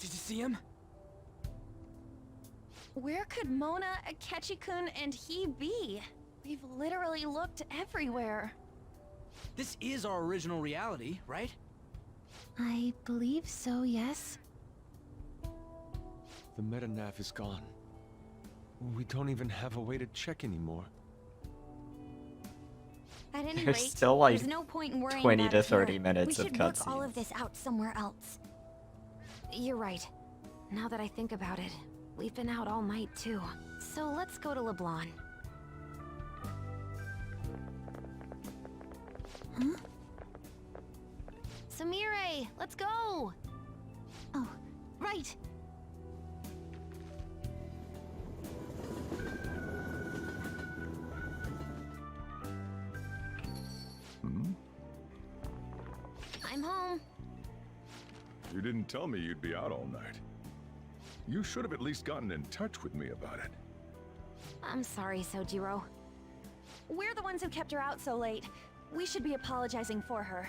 Did you see him? Where could Mona, Akechi-kun, and he be? We've literally looked everywhere. This is our original reality, right? I believe so, yes. The metanav is gone. We don't even have a way to check anymore. At any There's rate, still like there's no point in worrying 20 about to it 30 here. minutes We of should work all of cutscenes. this out somewhere else. You're right. Now that I think about it, we've been out all night too. So let's go to LeBlanc. Huh? Samire, let's go! Oh, right! I'm home. You didn't tell me you'd be out all night. You should have at least gotten in touch with me about it. I'm sorry, Sojiro. We're the ones who kept her out so late. We should be apologizing for her.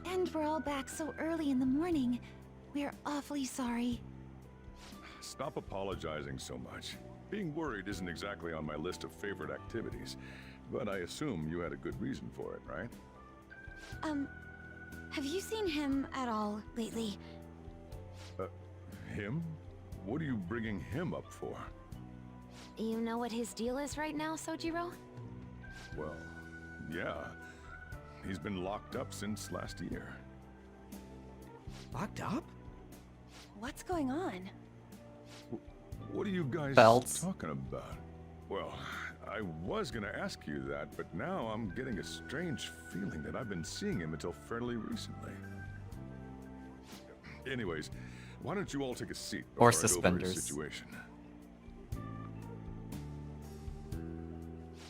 And we're all back so early in the morning. We're awfully sorry. Stop apologizing so much. Being worried isn't exactly on my list of favorite activities, but I assume you had a good reason for it, right? Have you seen him at all lately? Him? What are you bringing him up for? You know what his deal is right now, Sojiro? Well, yeah. He's been locked up since last year. Locked up? What's going on? What are you guys Belts. talking about? Well, I was gonna ask you that, but now I'm getting a strange feeling that I've been seeing him until fairly recently. Anyways, why don't you all take a seat Or before I go over his suspenders. situation?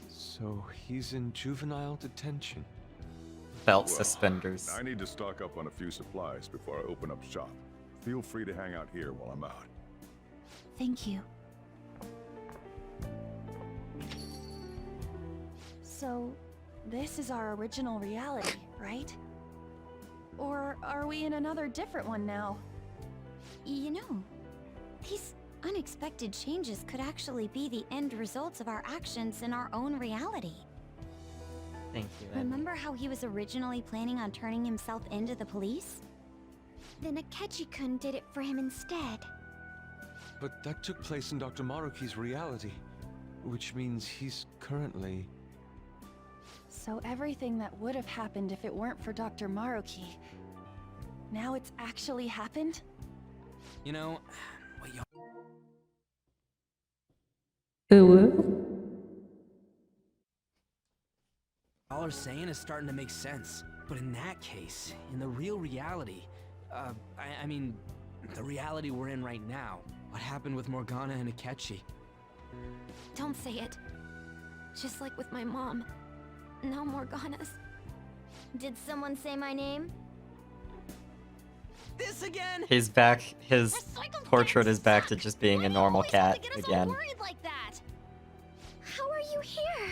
So he's in juvenile detention. Belt Well, suspenders. I need to stock up on a few supplies before I open up shop. Feel free to hang out here while I'm out. Thank you. So, this is our original reality, right? Or are we in another different one now? You know, these unexpected changes could actually be the end results of our actions in our own reality. Thank you, Ed. Remember how he was originally planning on turning himself into the police? Then Akechi-kun did it for him instead. But that took place in Dr. Maruki's reality, which means he's currently... So everything that would have happened if it weren't for Dr. Maruki, now it's actually happened? You know, what y'all are saying is starting to make sense. But in that case, in the real reality, I mean, the reality we're in right now, what happened with Morgana and Akechi? Don't say it. Just like with my mom. Now Morgana's. Did someone say my name? This again? His portrait is back to just being a normal cat again. Like that? How are you here?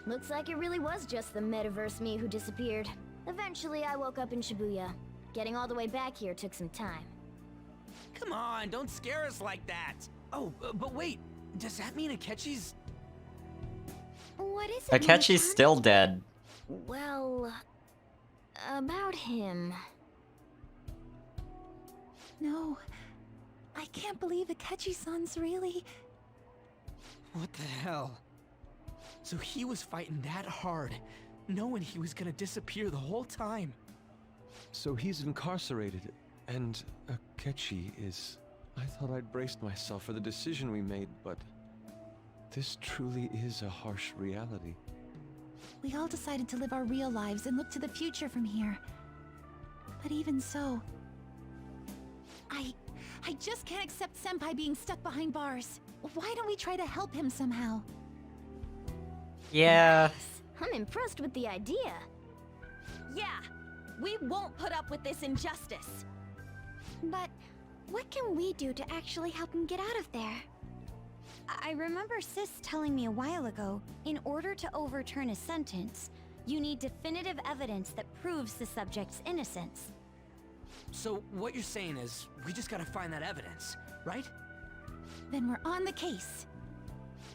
Looks like it really was just the metaverse me who disappeared. Eventually, I woke up in Shibuya. Getting all the way back here took some time. Come on, don't scare us like that. Oh, but wait, does that mean Akechi's... What is it? Akechi's still dead. Well, about him. No, I can't believe Akechi-san's really... What the hell? So he was fighting that hard, knowing he was gonna disappear the whole time. So he's incarcerated, and Akechi is... I thought I'd braced myself for the decision we made, but... this truly is a harsh reality. We all decided to live our real lives and look to the future from here. But even so... I just can't accept Senpai being stuck behind bars. Why don't we try to help him somehow? Yeah. I'm impressed with the idea. Yeah, we won't put up with this injustice. But what can we do to actually help him get out of there? I remember Sis telling me a while ago, in order to overturn a sentence, you need definitive evidence that proves the subject's innocence. So what you're saying is, we just gotta find that evidence, right? Then we're on the case.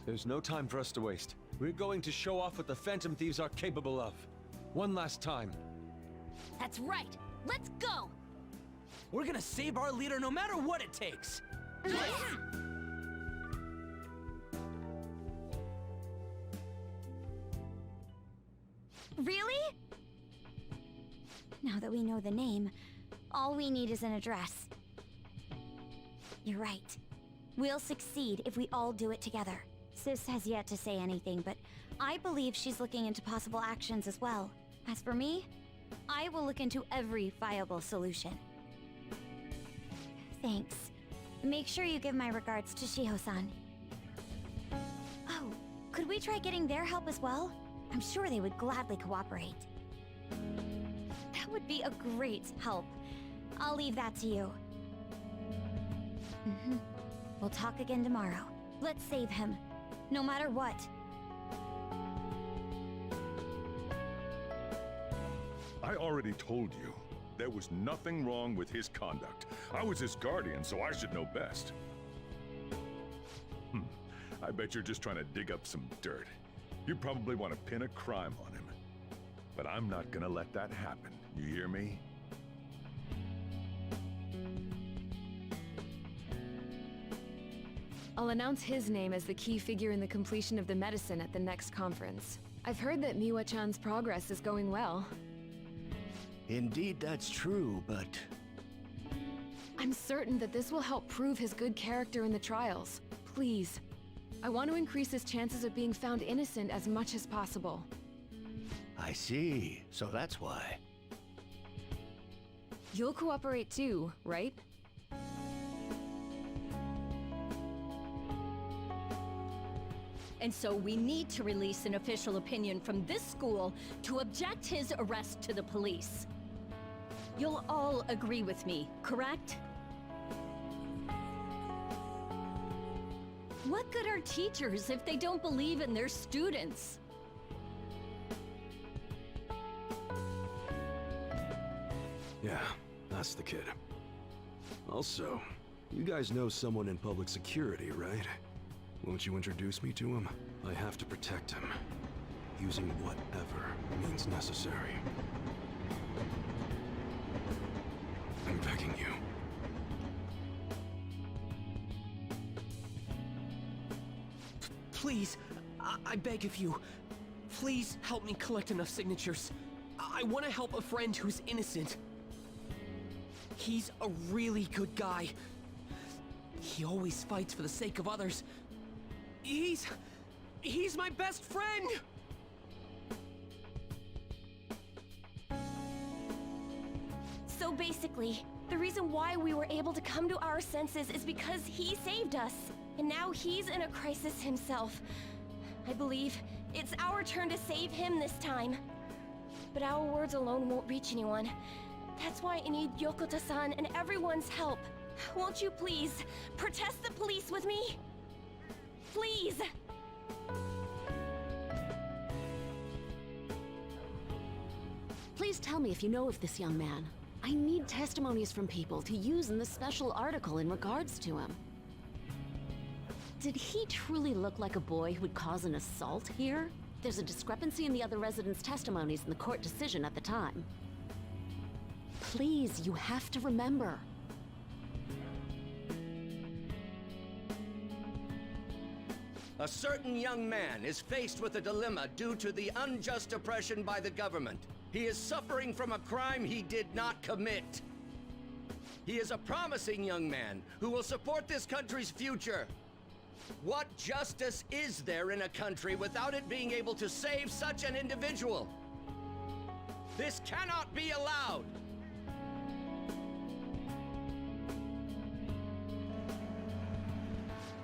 There's no time for us to waste. We're going to show off what the Phantom Thieves are capable of. One last time. That's right. Let's go. We're gonna save our leader no matter what it takes! Really? Now that we know the name, all we need is an address. You're right. We'll succeed if we all do it together. Sis has yet to say anything, but I believe she's looking into possible actions as well. As for me, I will look into every viable solution. Thanks. Make sure you give my regards to Shiho-san. Oh, could we try getting their help as well? I'm sure they would gladly cooperate. That would be a great help. I'll leave that to you. We'll talk again tomorrow. Let's save him, no matter what. I already told you. There was nothing wrong with his conduct. I was his guardian, so I should know best. I bet you're just trying to dig up some dirt. You probably want to pin a crime on him. But I'm not gonna let that happen. You hear me? I'll announce his name as the key figure in the completion of the medicine at the next conference. I've heard that Miwa-chan's progress is going well. Indeed, that's true, but... I'm certain that this will help prove his good character in the trials. Please. I want to increase his chances of being found innocent as much as possible. I see. So that's why. You'll cooperate too, right? And so we need to release an official opinion from this school to object his arrest to the police. You'll all agree with me, correct? What good are teachers if they don't believe in their students? Yeah, that's the kid. Also, you guys know someone in public security, right? Won't you introduce me to him? I have to protect him, using whatever means necessary. I'm begging you. Please, I beg of you, please help me collect enough signatures. I want to help a friend who's innocent. He's a really good guy. He always fights for the sake of others. He's my best friend! So basically, the reason why we were able to come to our senses is because he saved us. And now he's in a crisis himself. I believe it's our turn to save him this time. But our words alone won't reach anyone. That's why I need Yokota-san and everyone's help. Won't you please protest the police with me? Please! Please tell me if you know of this young man. I need testimonies from people to use in the special article in regards to him. Did he truly look like a boy who would cause an assault here? There's a discrepancy in the other residents' testimonies in the court decision at the time. Please, you have to remember. A certain young man is faced with a dilemma due to the unjust oppression by the government. He is suffering from a crime he did not commit. He is a promising young man who will support this country's future. What justice is there in a country without it being able to save such an individual? This cannot be allowed!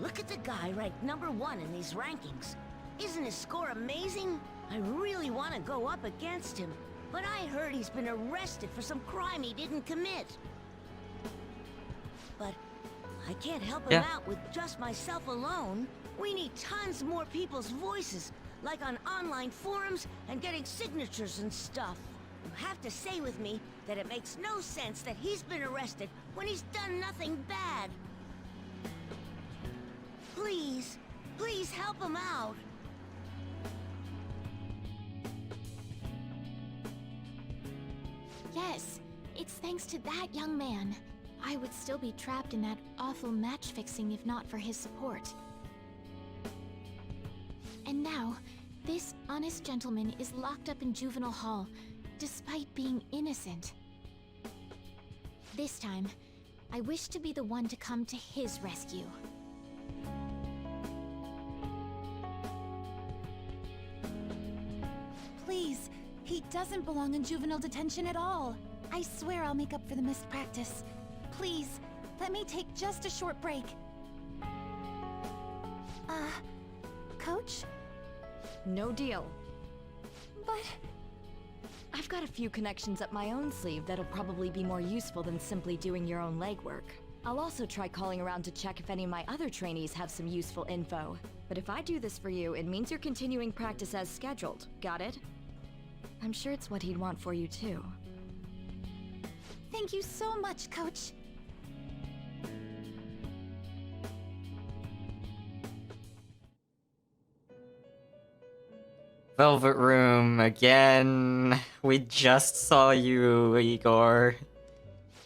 Look at the guy ranked #1 in these rankings. Isn't his score amazing? I really want to go up against him, but I heard he's been arrested for some crime he didn't commit. But I can't help him out with just myself alone. We need tons more people's voices, like on online forums and getting signatures and stuff. You have to say with me that it makes no sense that he's been arrested when he's done nothing bad. Please, please help him out. Yes, it's thanks to that young man. I would still be trapped in that awful match fixing if not for his support. And now, this honest gentleman is locked up in juvenile hall, despite being innocent. This time, I wish to be the one to come to his rescue. Please, he doesn't belong in juvenile detention at all. I swear I'll make up for the missed practice. Please, let me take just a short break. Coach? No deal. But... I've got a few connections up my own sleeve that'll probably be more useful than simply doing your own legwork. I'll also try calling around to check if any of my other trainees have some useful info. But if I do this for you, it means you're continuing practice as scheduled. Got it? I'm sure it's what he'd want for you too. Thank you so much, Coach. Velvet Room again. We just saw you, Igor.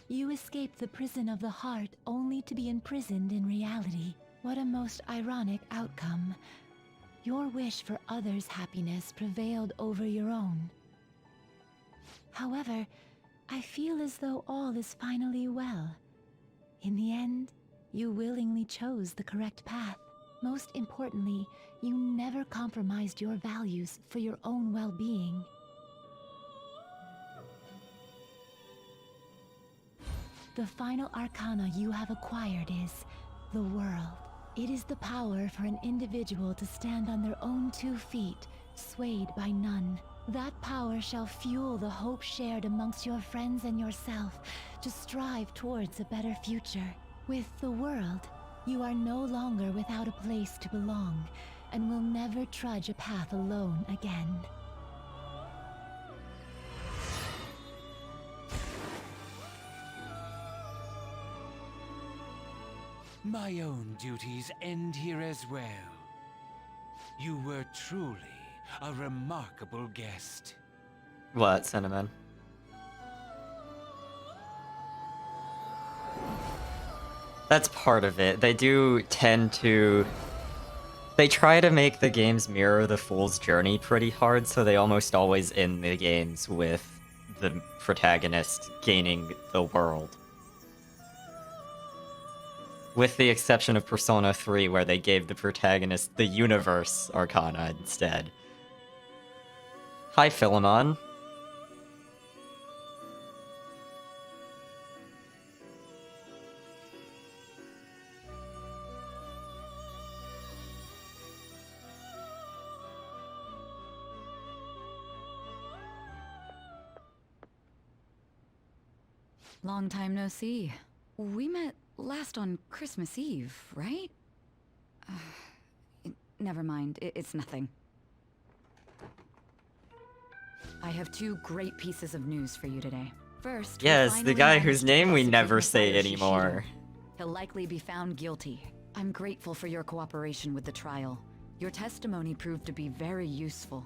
You escaped the prison of the heart only to be imprisoned in reality. What a most ironic outcome. Your wish for others' happiness prevailed over your own. However, I feel as though all is finally well. In the end, you willingly chose the correct path. Most importantly, you never compromised your values for your own well-being. The final arcana you have acquired is the world. It is the power for an individual to stand on their own 2 feet, swayed by none. That power shall fuel the hope shared amongst your friends and yourself to strive towards a better future. With the world, you are no longer without a place to belong, and will never trudge a path alone again. My own duties end here as well. You were truly a remarkable guest. What, Cinnamon? That's part of it. They do tend to... They try to make the games mirror the Fool's Journey pretty hard, so they almost always end the games with the protagonist gaining the world. With the exception of Persona 3, where they gave the protagonist the Universe Arcana instead. Hi, Philemon. Long time no see. We met last on Christmas Eve, right? Never mind, it's nothing. I have 2 great pieces of news for you today. First, yes, the guy whose name we never say anymore. He'll likely be found guilty. I'm grateful for your cooperation with the trial. Your testimony proved to be very useful.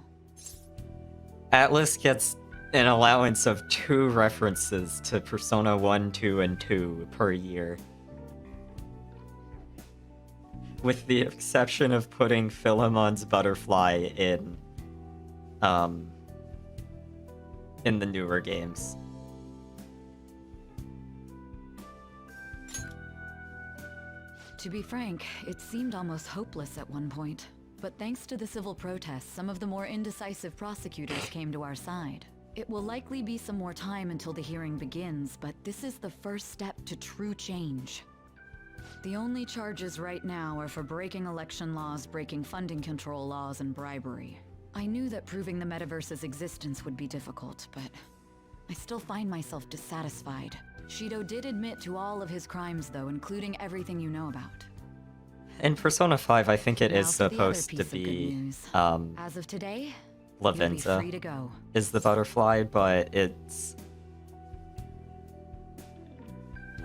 Atlas gets an allowance of 2 references to Persona 1, 2, and 2 per year. With the exception of putting Philemon's butterfly in the newer games. To be frank, it seemed almost hopeless at one point. But thanks to the civil protests, some of the more indecisive prosecutors came to our side. It will likely be some more time until the hearing begins, but this is the first step to true change. The only charges right now are for breaking election laws, breaking funding control laws, and bribery. I knew that proving the metaverse's existence would be difficult, but I still find myself dissatisfied. Shido did admit to all of his crimes, though, including everything you know about. In Persona 5, I think it is supposed to be, As of today, You'll be Lavenza free to go. is the butterfly, but it's...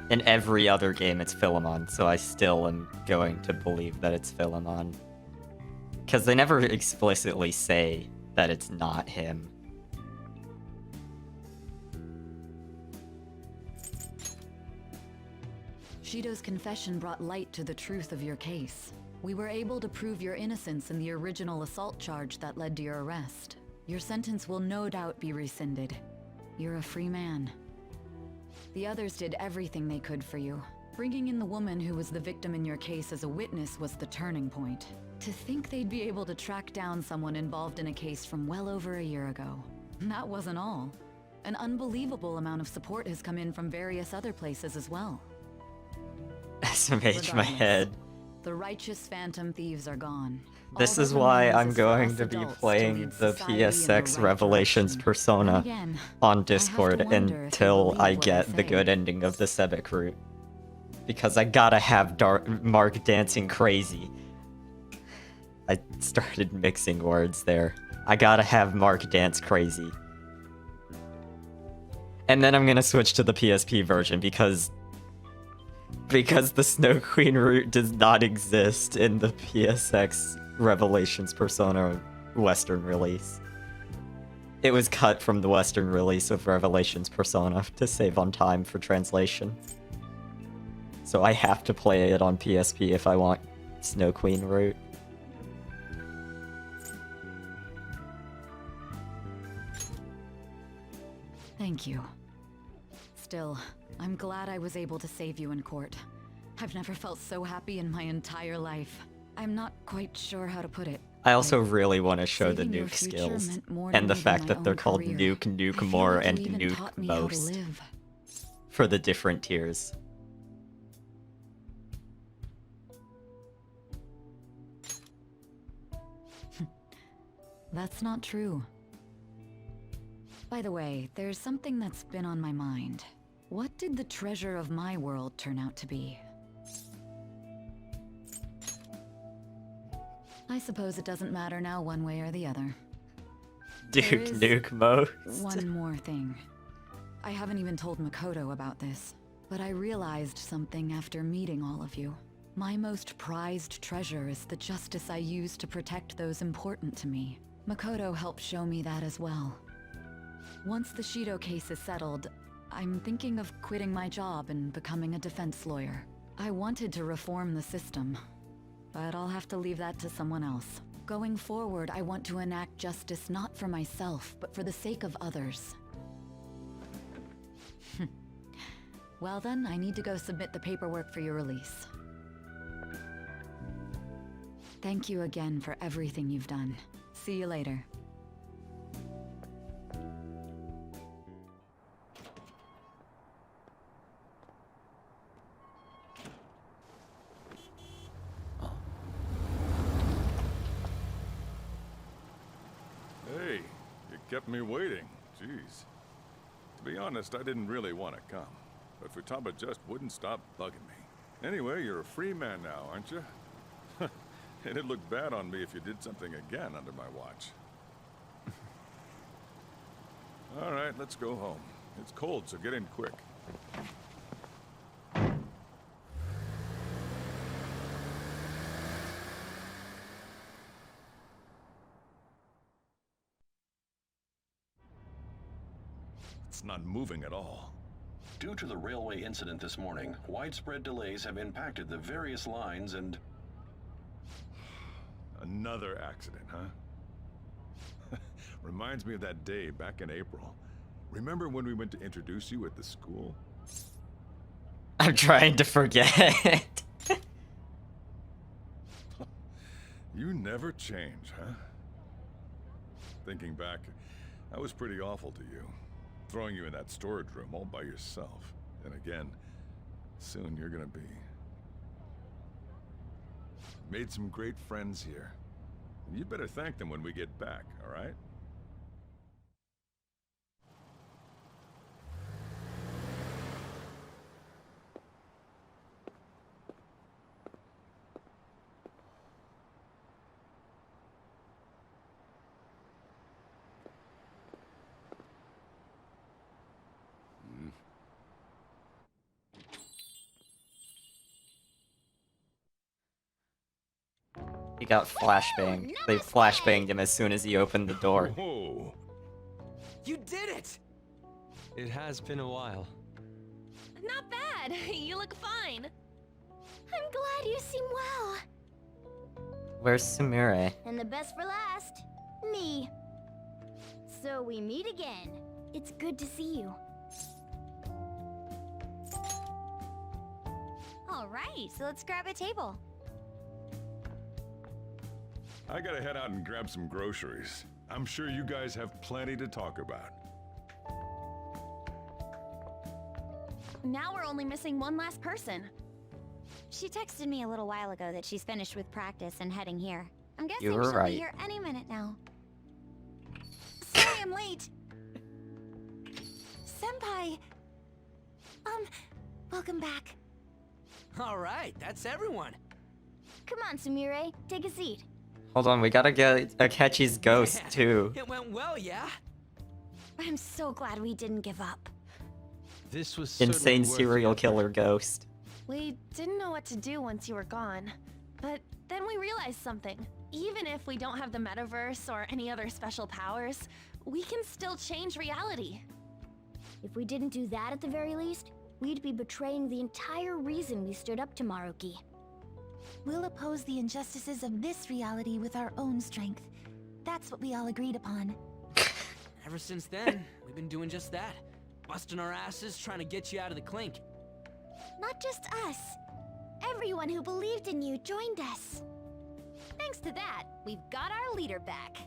In every other game, it's Philemon, so I still am going to believe that it's Philemon. Because they never explicitly say that it's not him. Shido's confession brought light to the truth of your case. We were able to prove your innocence in the original assault charge that led to your arrest. Your sentence will no doubt be rescinded. You're a free man. The others did everything they could for you. Bringing in the woman who was the victim in your case as a witness was the turning point. To think they'd be able to track down someone involved in a case from well over a year ago. That wasn't all. An unbelievable amount of support has come in from various other places as well. SMH my head. The righteous phantom thieves are gone. This is why I'm going to be playing the PSX Revelations persona on Discord until I get the good ending of the Sebek route. Because I gotta have Mark dancing crazy. I started mixing words there. I gotta have Mark dance crazy. And then I'm gonna switch to the PSP version because the Snow Queen route does not exist in the PSX Revelations Persona Western release. It was cut from the Western release of Revelations Persona to save on time for translation. So I have to play it on PSP if I want Snow Queen route. Thank you. Still, I'm glad I was able to save you in court. I've never felt so happy in my entire life. I'm not quite sure how to put it. I also really want to show the saving your nuke future skills, meant more to and the me than fact my that they're own called career. Nuke, Nuke I feel More, like you and even Nuke taught me how to Most live. for the different tiers. That's not true. By the way, there's something that's been on my mind. What did the treasure of my world turn out to be? I suppose it doesn't matter now one way or the other. Duke Nuke Most. One more thing. I haven't even told Makoto about this, but I realized something after meeting all of you. My most prized treasure is the justice I use to protect those important to me. Makoto helped show me that as well. Once the Shido case is settled, I'm thinking of quitting my job and becoming a defense lawyer. I wanted to reform the system, but I'll have to leave that to someone else. Going forward, I want to enact justice not for myself, but for the sake of others. Well then, I need to go submit the paperwork for your release. Thank you again for everything you've done. See you later. Hey, you kept me waiting. Jeez. To be honest, I didn't really want to come, but Futaba just wouldn't stop bugging me. Anyway, you're a free man now, aren't you? It'd look bad on me if you did something again under my watch. All right, let's go home. It's cold, so get in quick. It's not moving at all. Due to the railway incident this morning, widespread delays have impacted the various lines and... Another accident, huh? Reminds me of that day back in April. Remember when we went to introduce you at the school? I'm trying to forget. You never change, huh? Thinking back, I was pretty awful to you. Throwing you in that storage room all by yourself. And again, soon you're gonna be. Made some great friends here. You better thank them when we get back, all right? He got flashbanged. They flashbanged him as soon as he opened the door. Whoa. You did it! It has been a while. Not bad. You look fine. I'm glad you seem well. Where's Sumire? And the best for last, me. So we meet again. It's good to see you. All right, so let's grab a table. I gotta head out and grab some groceries. I'm sure you guys have plenty to talk about. Now we're only missing one last person. She texted me a little while ago that she's finished with practice and heading here. I'm guessing You were she'll right. be here any minute now. Sorry I'm late. Senpai. Welcome back. All right, that's everyone. Come on, Sumire. Take a seat. Hold on, we gotta get Akechi's ghost too. It went well, yeah? I'm so glad we didn't give up. This was Insane serial killer ghost. We didn't know what to do once you were gone. But then we realized something. Even if we don't have the metaverse or any other special powers, we can still change reality. If we didn't do that at the very least, we'd be betraying the entire reason we stood up to Maruki. We'll oppose the injustices of this reality with our own strength. That's what we all agreed upon. Ever since then, we've been doing just that. Busting our asses, trying to get you out of the clink. Not just us. Everyone who believed in you joined us. Thanks to that, we've got our leader back.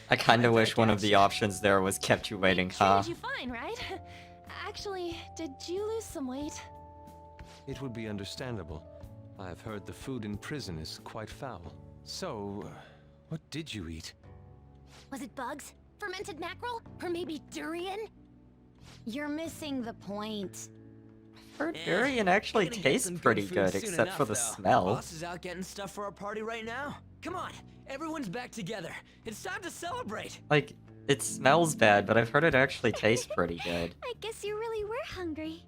I kinda wish one of the options there was kept you waiting, huh? Treated you fine, right? Actually, did you lose some weight? It would be understandable. I've heard the food in prison is quite foul. So, what did you eat? Was it bugs? Fermented mackerel? Or maybe durian? You're missing the point. Heard durian actually tastes pretty good, except for the smell. Boss is out getting stuff for our party right now. Come on, everyone's back together. It's time to celebrate. Like, it smells bad, but I've heard it actually tastes pretty good. I guess you really were hungry.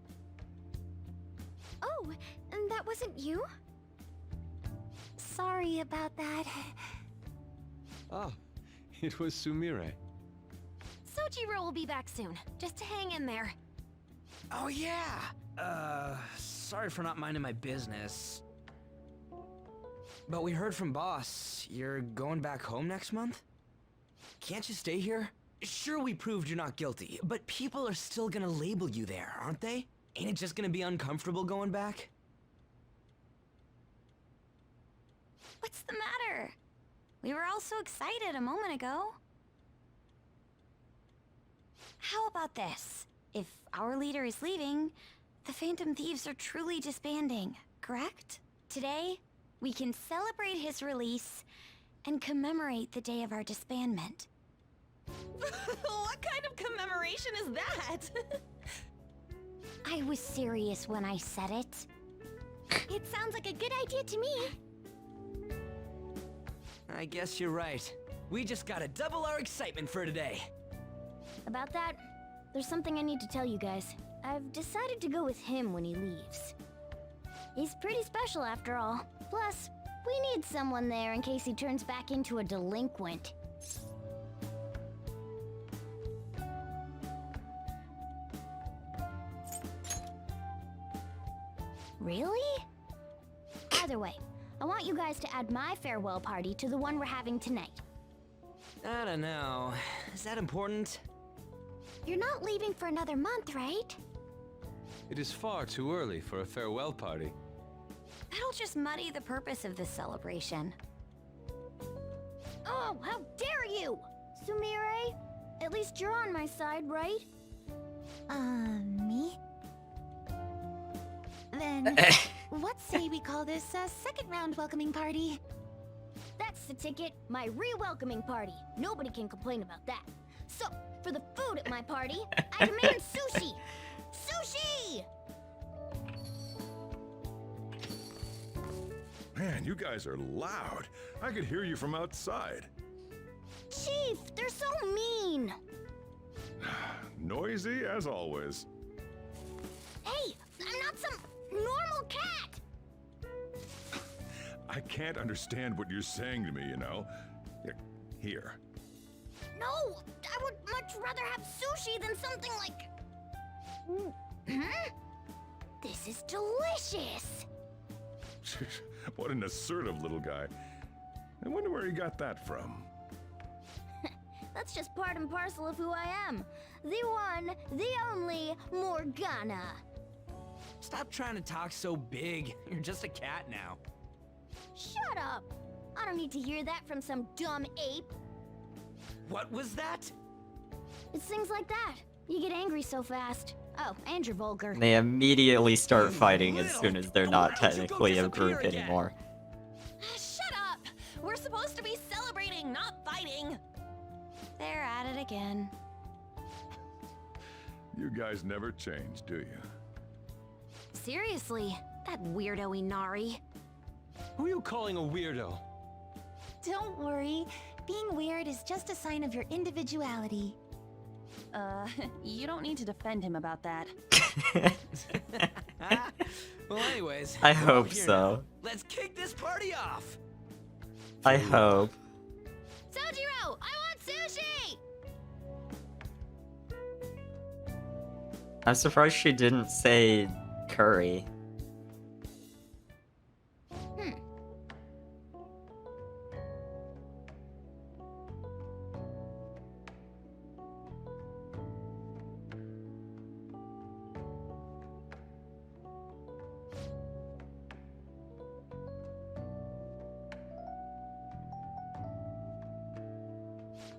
Oh, and that wasn't you? Sorry about that. Ah, it was Sumire. Sojiro will be back soon. Just hang in there. Oh yeah. Sorry for not minding my business. But we heard from boss. You're going back home next month? Can't you stay here? Sure, we proved you're not guilty, but people are still gonna label you there, aren't they? Ain't it just gonna be uncomfortable going back? What's the matter? We were all so excited a moment ago. How about this? If our leader is leaving, the Phantom Thieves are truly disbanding, correct? Today, we can celebrate his release and commemorate the day of our disbandment. What kind of commemoration is that? I was serious when I said it. It sounds like a good idea to me. I guess you're right. We just gotta double our excitement for today. About that, there's something I need to tell you guys. I've decided to go with him when he leaves. He's pretty special after all. Plus, we need someone there in case he turns back into a delinquent. Really? Either way, I want you guys to add my farewell party to the one we're having tonight. I don't know. Is that important? You're not leaving for another month, right? It is far too early for a farewell party. That'll just muddy the purpose of this celebration. Oh, how dare you! Sumire, at least you're on my side, right? Me? Then, what say we call this a second round welcoming party? That's the ticket, my re-welcoming party. Nobody can complain about that. So, for the food at my party, I demand sushi! Sushi! Man, you guys are loud. I could hear you from outside. Chief, they're so mean! Noisy as always. Hey, I'm not some can't understand what you're saying to me, you know? Here. No! I would much rather have sushi than something like... This is delicious! What an assertive little guy. I wonder where he got that from. That's just part and parcel of who I am. The one, the only Morgana. Stop trying to talk so big. You're just a cat now. Shut up! I don't need to hear that from some dumb ape. What was that? It's things like that. You get angry so fast. Oh, and you're vulgar. They immediately start fighting as soon as they're not technically a group anymore. Shut up! We're supposed to be celebrating, not fighting! They're at it again. You guys never change, do you? Seriously, that weirdo Inari. Who are you calling a weirdo? Don't worry. Being weird is just a sign of your individuality. You don't need to defend him about that. Well, anyways. I we're all hope here so. now. Let's kick this party off. I hope. Sojiro, I want sushi! I'm surprised she didn't say curry.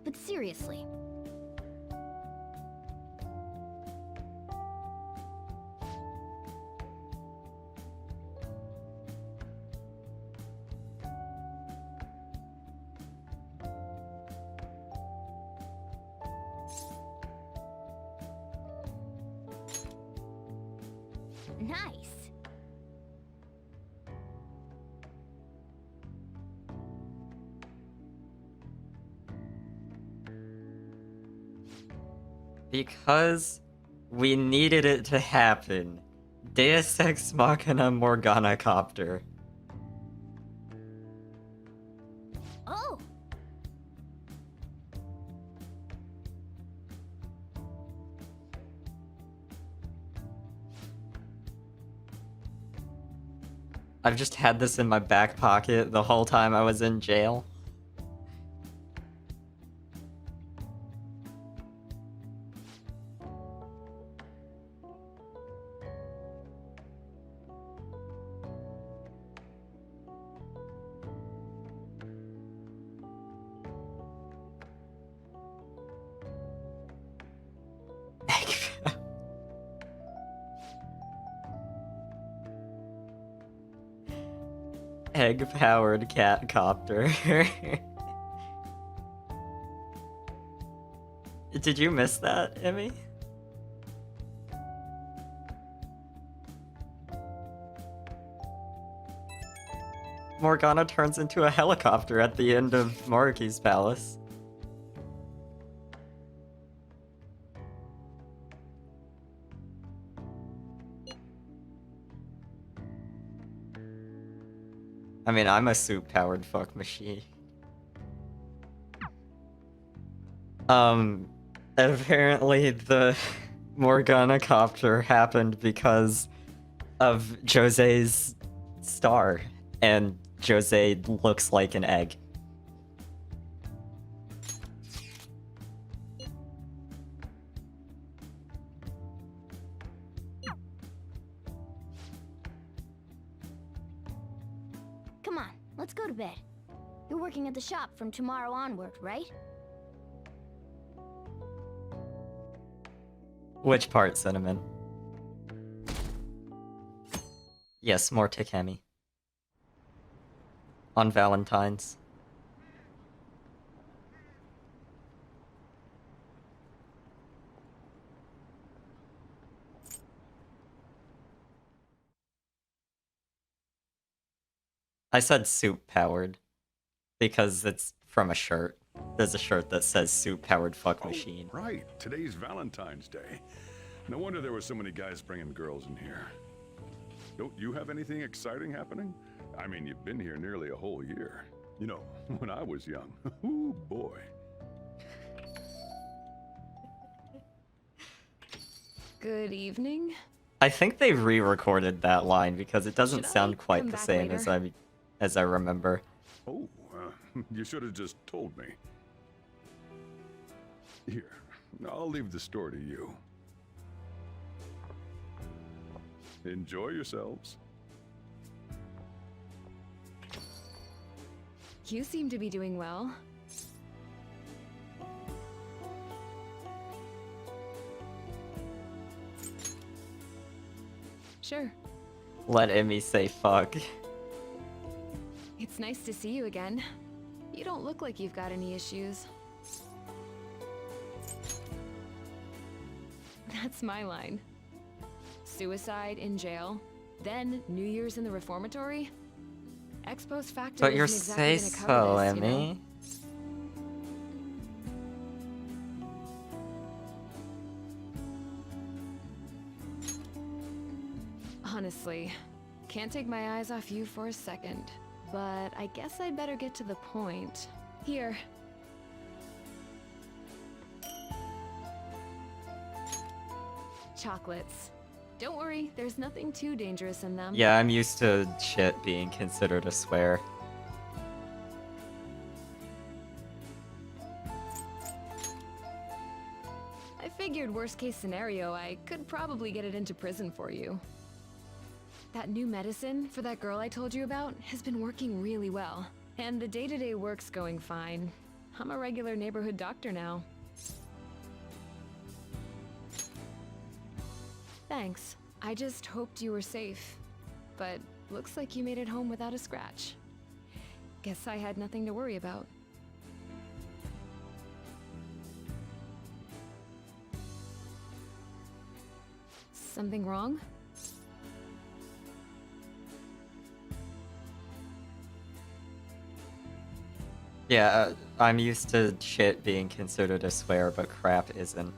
But seriously. Nice. Because we needed it to happen. Deus Ex Machina Morgana Copter. Oh. I've just had this in my back pocket the whole time I was in jail. Egg-powered cat copter. Did you miss that, Emmy? Morgana turns into a helicopter at the end of Maruki's palace. I mean, I'm a soup-powered fuck machine. Apparently the Morgana copter happened because of Jose's star, and Jose looks like an egg. Come on, let's go to bed. You're working at the shop from tomorrow onward, right? Which part, Cinnamon? Yes, more Takemi. On Valentine's. I said soup-powered because it's from a shirt. There's a shirt that says soup-powered fuck machine. Right, today's Valentine's Day. No wonder there were so many guys bringing girls in here. Don't you have anything exciting happening? I mean, you've been here nearly a whole year. You know, when I was young, ooh boy. Good evening. I think they re-recorded that line because it doesn't Should I sound quite come the back same later? as I remember. Oh, you should have just told me. Here, I'll leave the store to you. Enjoy yourselves. You seem to be doing well. Sure. Let Emmy say fuck. It's nice to see you again. You don't look like you've got any issues. That's my line. Suicide in jail, then New Year's in the reformatory. Ex post facto But you're isn't exactly say gonna cover so, this, you know? Emmy. Honestly, can't take my eyes off you for a second. But I guess I'd better get to the point. Here. Chocolates. Don't worry, there's nothing too dangerous in them. Yeah, I'm used to shit being considered a swear. I figured worst case scenario, I could probably get it into prison for you. That new medicine for that girl I told you about has been working really well. And the day-to-day work's going fine. I'm a regular neighborhood doctor now. Thanks. I just hoped you were safe. But looks like you made it home without a scratch. Guess I had nothing to worry about. Something wrong? Yeah, I'm used to shit being considered a swear, but crap isn't.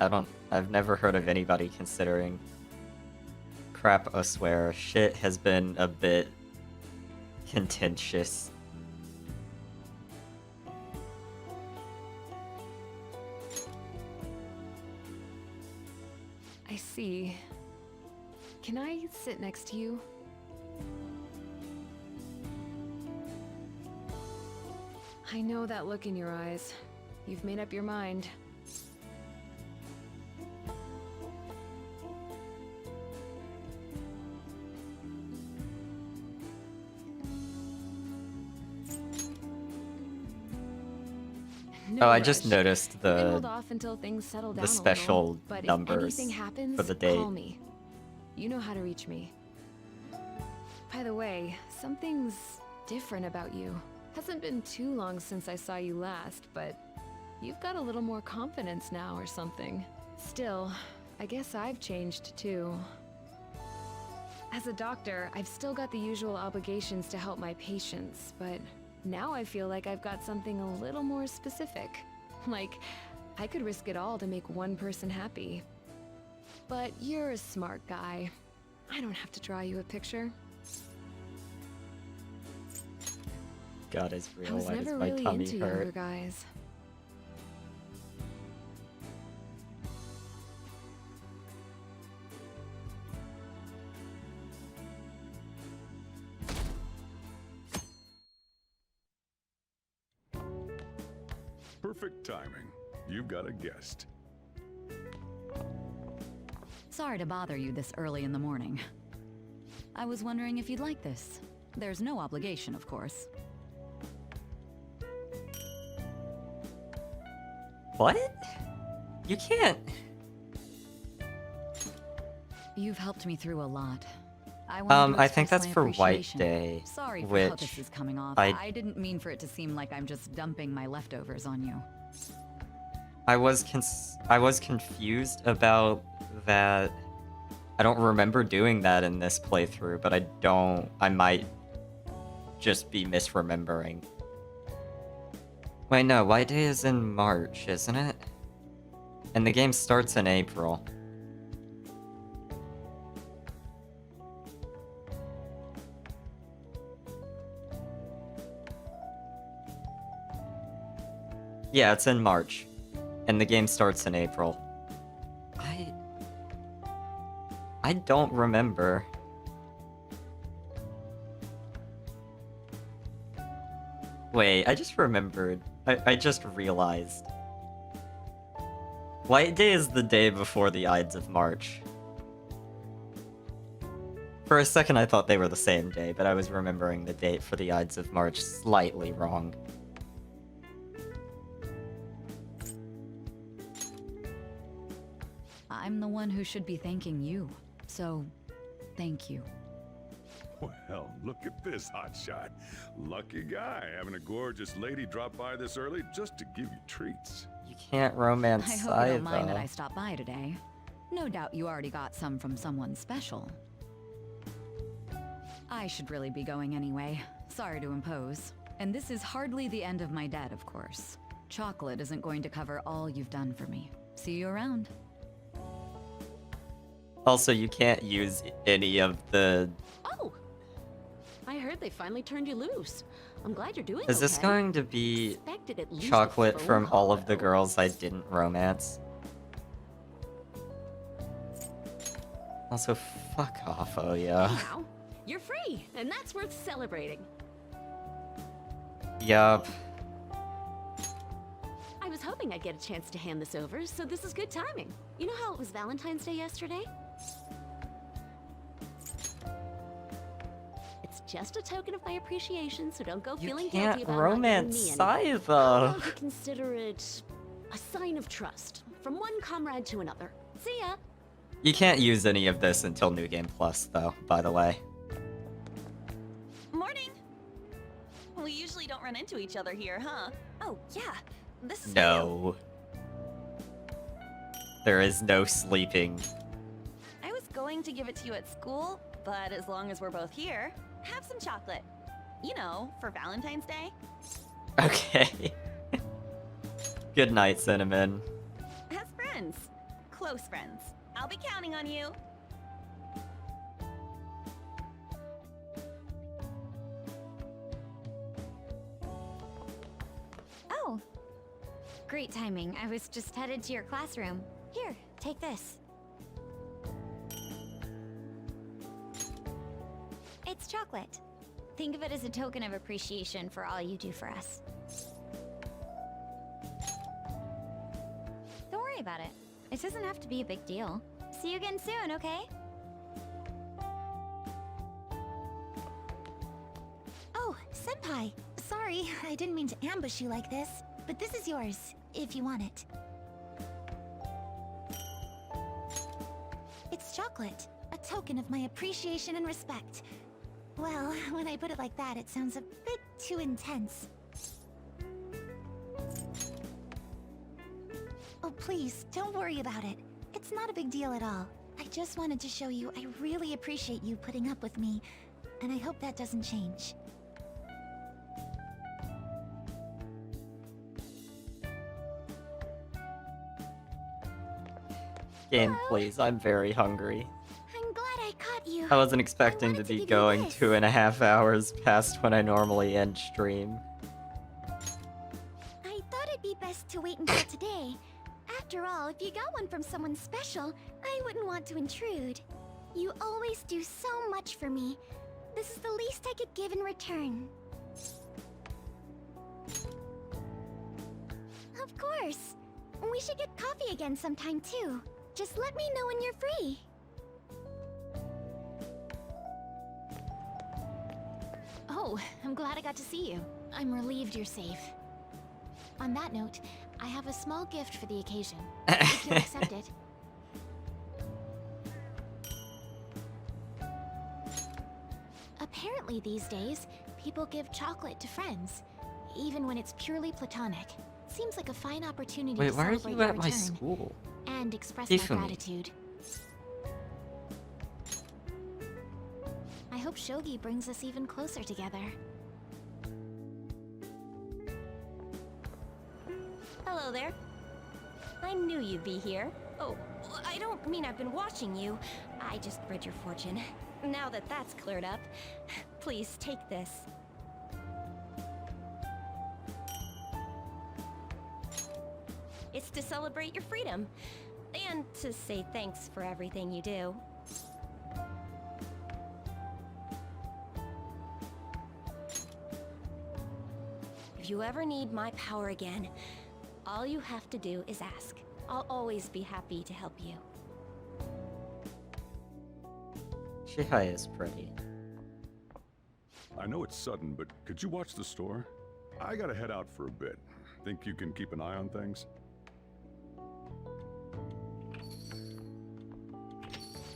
I've never heard of anybody considering crap a swear. Shit has been a bit contentious. I see. Can I sit next to you? I know that look in your eyes. You've made up your mind. No Oh, I just rush. noticed You can hold off until things settle down the a special little, but numbers if anything happens, for the date. call me. You know how to reach me. By the way, something's different about you. Hasn't been too long since I saw you last, but you've got a little more confidence now or something. Still, I guess I've changed too. As a doctor, I've still got the usual obligations to help my patients, but now I feel like I've got something a little more specific. Like, I could risk it all to make one person happy. But you're a smart guy. I don't have to draw you a picture. God, is real. I was Why does never my really tummy into hurt? younger guys. Perfect timing. You've got a guest. Sorry to bother you this early in the morning. I was wondering if you'd like this. There's no obligation, of course. What? You can't. You've helped me through a lot. I I think express that's my for White appreciation. Day, Sorry for how which this is coming off. I didn't mean for it to seem like I'm just dumping my leftovers on you. I was confused about that. I don't remember doing that in this playthrough, but I might just be misremembering. Wait, no, White Day is in March, isn't it? And the game starts in April. Yeah, it's in March. And the game starts in April. I don't remember. Wait, I just remembered. I just realized. White Day is the day before the Ides of March. For a second I thought they were the same day, but I was remembering the date for the Ides of March slightly wrong. I'm the one who should be thanking you, so thank you. Well, look at this hotshot. Lucky guy having a gorgeous lady drop by this early just to give you treats. You can't romance I hope you don't mind that I stopped by today. No doubt you already got some from someone special. I should really be going anyway. Sorry to impose. And this is hardly the end of my debt, of course. Chocolate isn't going to cover all you've done for me. See you around. Also, you can't use any of the... Oh! I heard they finally turned you loose. I'm glad you're doing Is this okay. going to be Expected at least a chocolate phone from call, all of the though. girls I didn't romance? Also, fuck off, oh yeah. Anyhow, you're free, and that's worth celebrating. Yup. I was hoping I'd get a chance to hand this over, so this is good timing. You know how it was Valentine's Day yesterday? It's just a token of my appreciation, so don't go feeling guilty Can't about romance not giving me anything. Scythe. How about you consider it a sign of trust from one comrade to another. See ya. You can't use any of this until New Game Plus, though, by the way. Morning! We usually don't run into each other here, huh? Oh, yeah. This is No. There is no sleeping. I was going to give it to you at school, but as long as we're both here, have some chocolate. You know, for Valentine's Day. Okay. Good night, Cinnamon. As friends. Close friends. I'll be counting on you. Oh. Great timing. I was just headed to your classroom. Here, take this. It's chocolate. Think of it as a token of appreciation for all you do for us. Don't worry about it. It doesn't have to be a big deal. See you again soon, okay? Oh, Senpai. Sorry, I didn't mean to ambush you like this. But this is yours, if you want it. It's chocolate. A token of my appreciation and respect. Well, when I put it like that, it sounds a bit too intense. Oh, please, don't worry about it. It's not a big deal at all. I just wanted to show you I really appreciate you putting up with me, and I hope that doesn't change. Game, please. I'm very hungry. I'm glad I caught you. I wasn't expecting to be going 2.5 hours past when I normally end stream. I thought it'd be best to wait until today. After all, if you got one from someone special, I wouldn't want to intrude. You always do so much for me. This is the least I could give in return. Of course. We should get coffee again sometime too. Just let me know when you're free. Oh, I'm glad I got to see you. I'm relieved you're safe. On that note, I have a small gift for the occasion. If you'll accept it. Apparently these days, people give chocolate to friends, even when it's purely platonic. Seems like a fine opportunity Wait, to why are celebrate you your at my return school? and express Tiffany. my gratitude. I hope Shogi brings us even closer together. Hello there. I knew you'd be here. Oh, I don't mean I've been watching you. I just read your fortune. Now that that's cleared up, please take this. It's to celebrate your freedom. And to say thanks for everything you do. If you ever need my power again, all you have to do is ask. I'll always be happy to help you. Chihaya is pretty. I know it's sudden, but could you watch the store? I gotta head out for a bit. Think you can keep an eye on things?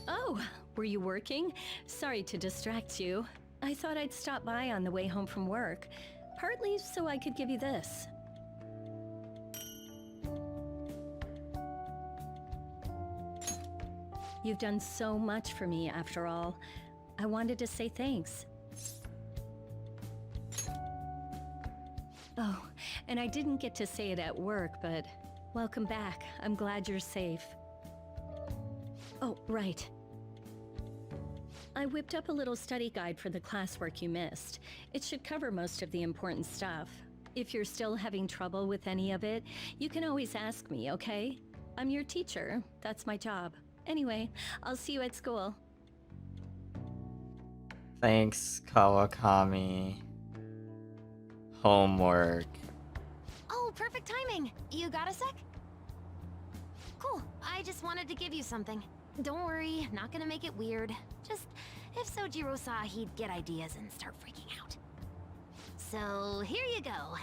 Oh, were you working? Sorry to distract you. I thought I'd stop by on the way home from work. Partly so I could give you this. You've done so much for me, after all. I wanted to say thanks. Oh, and I didn't get to say it at work, but welcome back. I'm glad you're safe. Oh, right. I whipped up a little study guide for the classwork you missed. It should cover most of the important stuff. If you're still having trouble with any of it, you can always ask me, okay? I'm your teacher. That's my job. Anyway, I'll see you at school. Thanks, Kawakami. Homework. Oh, perfect timing. You got a sec? Cool. I just wanted to give you something. Don't worry, not gonna make it weird. Just, if Sojiro saw, he'd get ideas and start freaking out. So, here you go.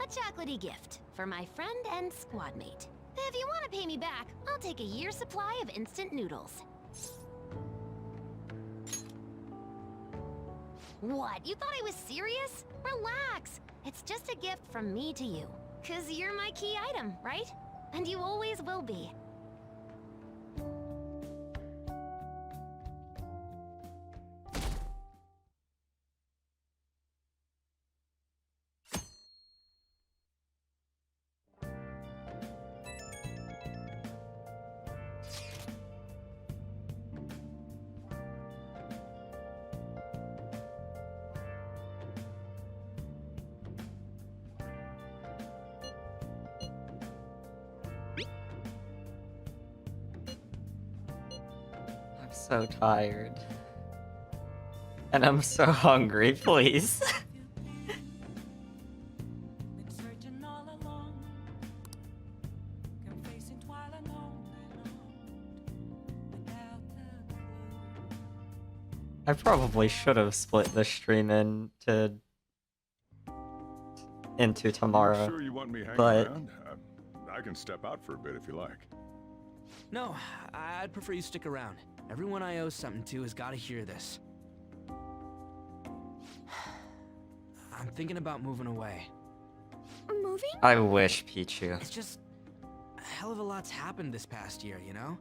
A chocolatey gift for my friend and squad mate. If you want to pay me back, I'll take a year's supply of instant noodles. What? You thought I was serious? Relax. It's just a gift from me to you. 'Cause you're my key item, right? And you always will be. I'm so tired. And I'm so hungry, please. I probably should have split the stream into tomorrow, Sure you want me hanging but around? I can step out for a bit if you like. No, I'd prefer you stick around. Everyone I owe something to has got to hear this. I'm thinking about moving away. Moving? I wish, Pichu. It's just a hell of a lot's happened this past year, you know?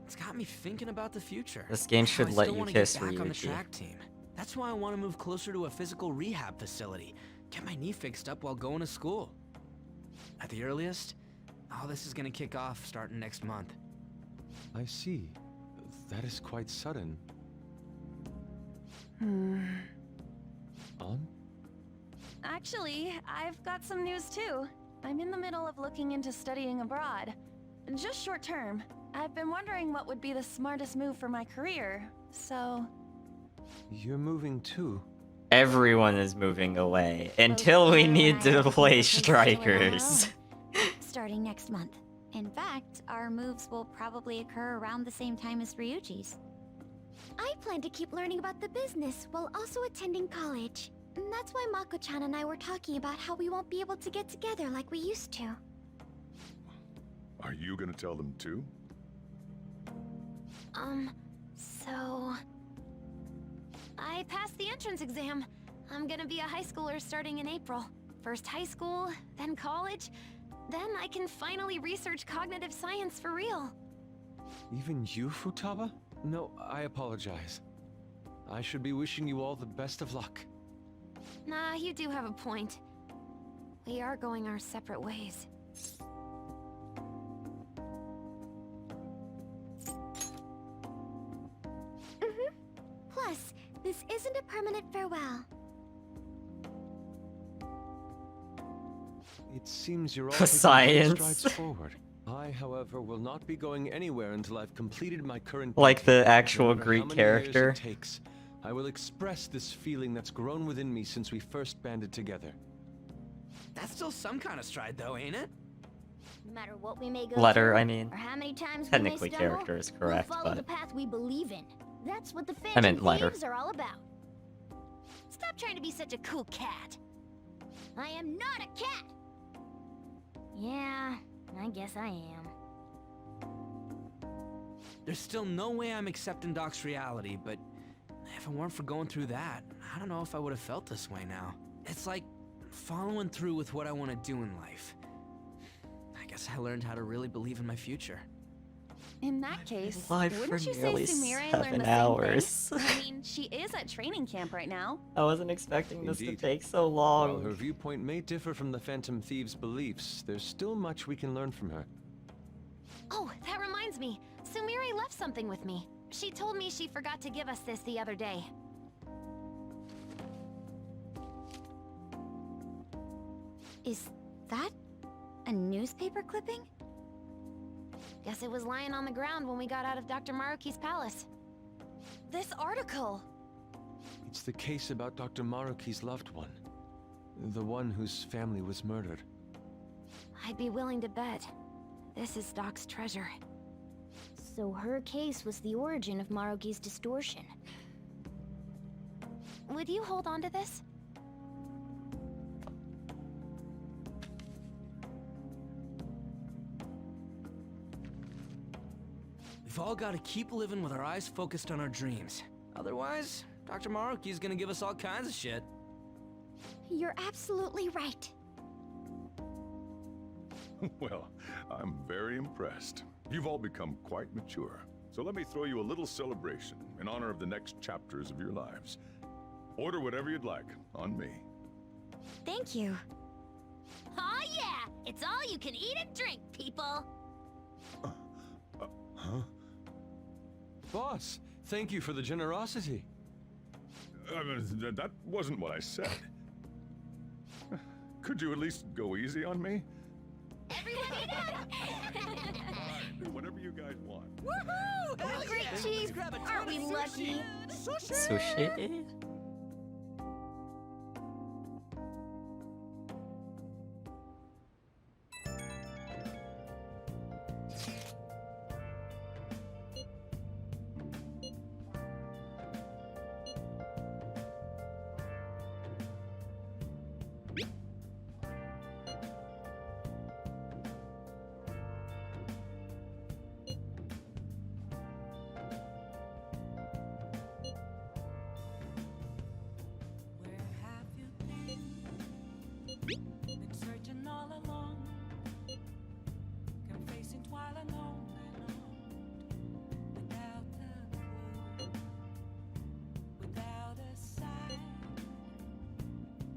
It's got me thinking about the future. This game should How I let still you wanna kiss get back on the Ryuji. track team. That's why I want to move closer to a physical rehab facility. Get my knee fixed up while going to school. At the earliest, all this is gonna kick off starting next month. I see. That is quite sudden. On? Actually, I've got some news too. I'm in the middle of looking into studying abroad. Just short term. I've been wondering what would be the smartest move for my career, so... You're moving too. Everyone is moving away until we need to play strikers. Starting next month. In fact, our moves will probably occur around the same time as Ryuji's. I plan to keep learning about the business while also attending college. And that's why Mako-chan and I were talking about how we won't be able to get together like we used to. Are you gonna tell them too? So... I passed the entrance exam. I'm gonna be a high schooler starting in April. First high school, then college. Then I can finally research cognitive science for real. Even you, Futaba? No, I apologize. I should be wishing you all the best of luck. Nah, you do have a point. We are going our separate ways. Plus, this isn't a permanent farewell. It seems you're all Science. taking strides forward. I, however, will not be going anywhere until I've completed my current Like the decade. actual No matter Greek how many years character. it takes, I will express this feeling that's grown within me since we first banded together. That's still some kind of stride, though, ain't it? No matter what we may go Letter, through, I mean. or how many times Technically, we may stumble, character is correct, we'll follow but the path we believe in. That's what the I Phantom meant letter. Thieves are all about. Stop trying to be such a cool cat. I am not a cat. Yeah, I guess I am. There's still no way I'm accepting Doc's reality, but if it weren't for going through that, I don't know if I would have felt this way now. It's like following through with what I want to do in life. I guess I learned how to really believe in my future. In that case, Live for wouldn't you say nearly Sumire 7 learned the hours. same thing? I mean, she is at training camp right now. I wasn't expecting this to Indeed. take so While long. her viewpoint may differ from the Phantom Thieves' beliefs, there's still much we can learn from her. Oh, that reminds me. Sumire left something with me. She told me she forgot to give us this the other day. Is that a newspaper clipping? Guess it was lying on the ground when we got out of Dr. Maruki's palace. This article! It's the case about Dr. Maruki's loved one. The one whose family was murdered. I'd be willing to bet. This is Doc's treasure. So her case was the origin of Maruki's distortion. Would you hold on to this? We've all got to keep living with our eyes focused on our dreams. Otherwise, Dr. Maruki's gonna give us all kinds of shit. You're absolutely right. Well, I'm very impressed. You've all become quite mature. So let me throw you a little celebration in honor of the next chapters of your lives. Order whatever you'd like, on me. Thank you. Oh yeah! It's all you can eat and drink, people! Huh? Boss, thank you for the generosity. That wasn't what I said. Could you at least go easy on me? Whatever you guys want. Woohoo! Great cheese! Aren't we lucky? Sushi? Been searching all along, confessing while alone without a clue, without a sign,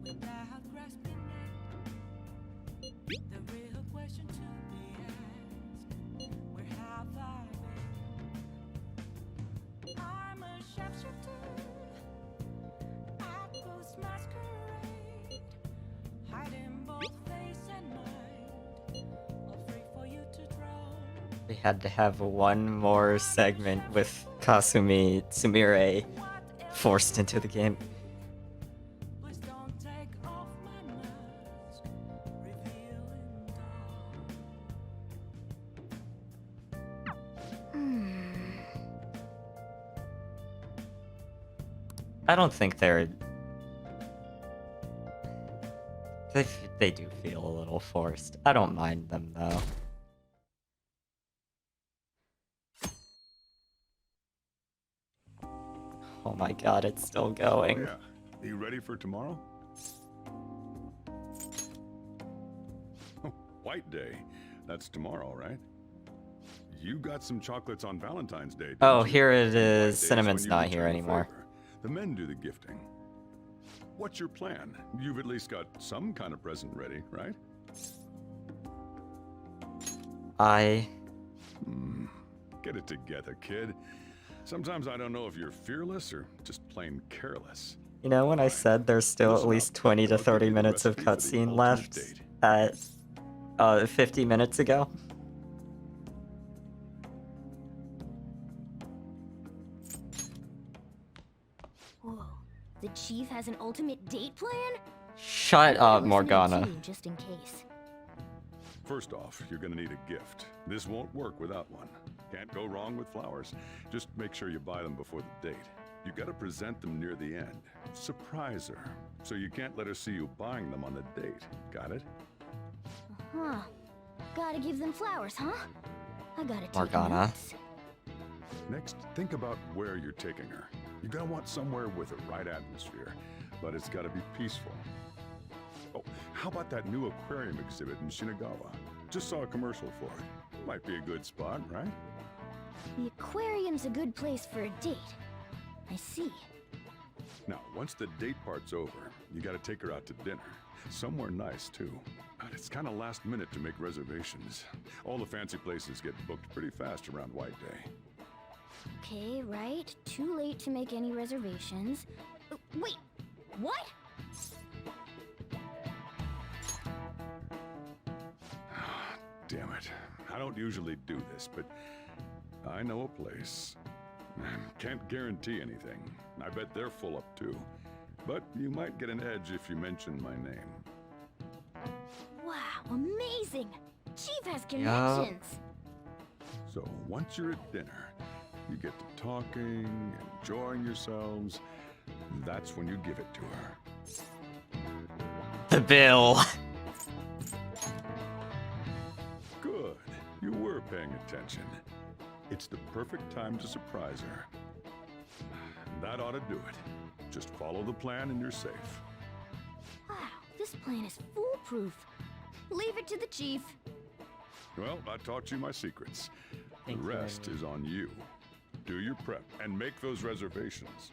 without grasping it. The real question to be asked: where have I been? I'm a sharpshooter at Ghost Masquerade. Hiding both face and mind, all free for you to draw. They had to have one more segment with Sumire forced into the game. Please don't take off my mask, revealing I don't think they're... They do feel a little forced. I don't mind them, though. Oh my god, it's still going. Yeah. You ready for tomorrow? White Day. That's tomorrow, right? You got some chocolates on Valentine's Day, didn't Oh, you? here it White Day is. when Cinnamon's you not here return the anymore. favor. The men do the gifting. What's your plan? You've at least got some kind of present ready, right? Get it together, kid. Sometimes I don't know if you're fearless or just plain careless. You know, when I said there's still at least 20 to 30 minutes of cutscene left, at 50 minutes ago. Whoa. The chief has an ultimate date plan? Shut up, Listening Morgana. too, just in case. First off, you're gonna need a gift. This won't work without one. Can't go wrong with flowers. Just make sure you buy them before the date. You gotta present them near the end. Surprise her. So you can't let her see you buying them on the date. Got it? Huh. Gotta give them flowers, huh? I gotta take Morgana. notes. Next, think about where you're taking her. You're gonna want somewhere with the right atmosphere, but it's gotta be peaceful. Oh, how about that new aquarium exhibit in Shinagawa? Just saw a commercial for it. Might be a good spot, right? The aquarium's a good place for a date. I see. Now, once the date part's over, you gotta take her out to dinner. Somewhere nice, too. But it's kinda last minute to make reservations. All the fancy places get booked pretty fast around White Day. Okay, right. Too late to make any reservations. Wait, what? Damn it. I don't usually do this, but I know a place. Can't guarantee anything. I bet they're full up too. But you might get an edge if you mention my name. Wow, amazing! Chief has connections! So once you're at dinner, you get to talking, enjoying yourselves. That's when you give it to her. The bill. Good. You were paying attention. It's the perfect time to surprise her. That ought to do it. Just follow the plan and you're safe. Wow, this plan is foolproof. Leave it to the chief. Well, I taught you my secrets. Thank The you, rest is on you. Do your prep and make those reservations.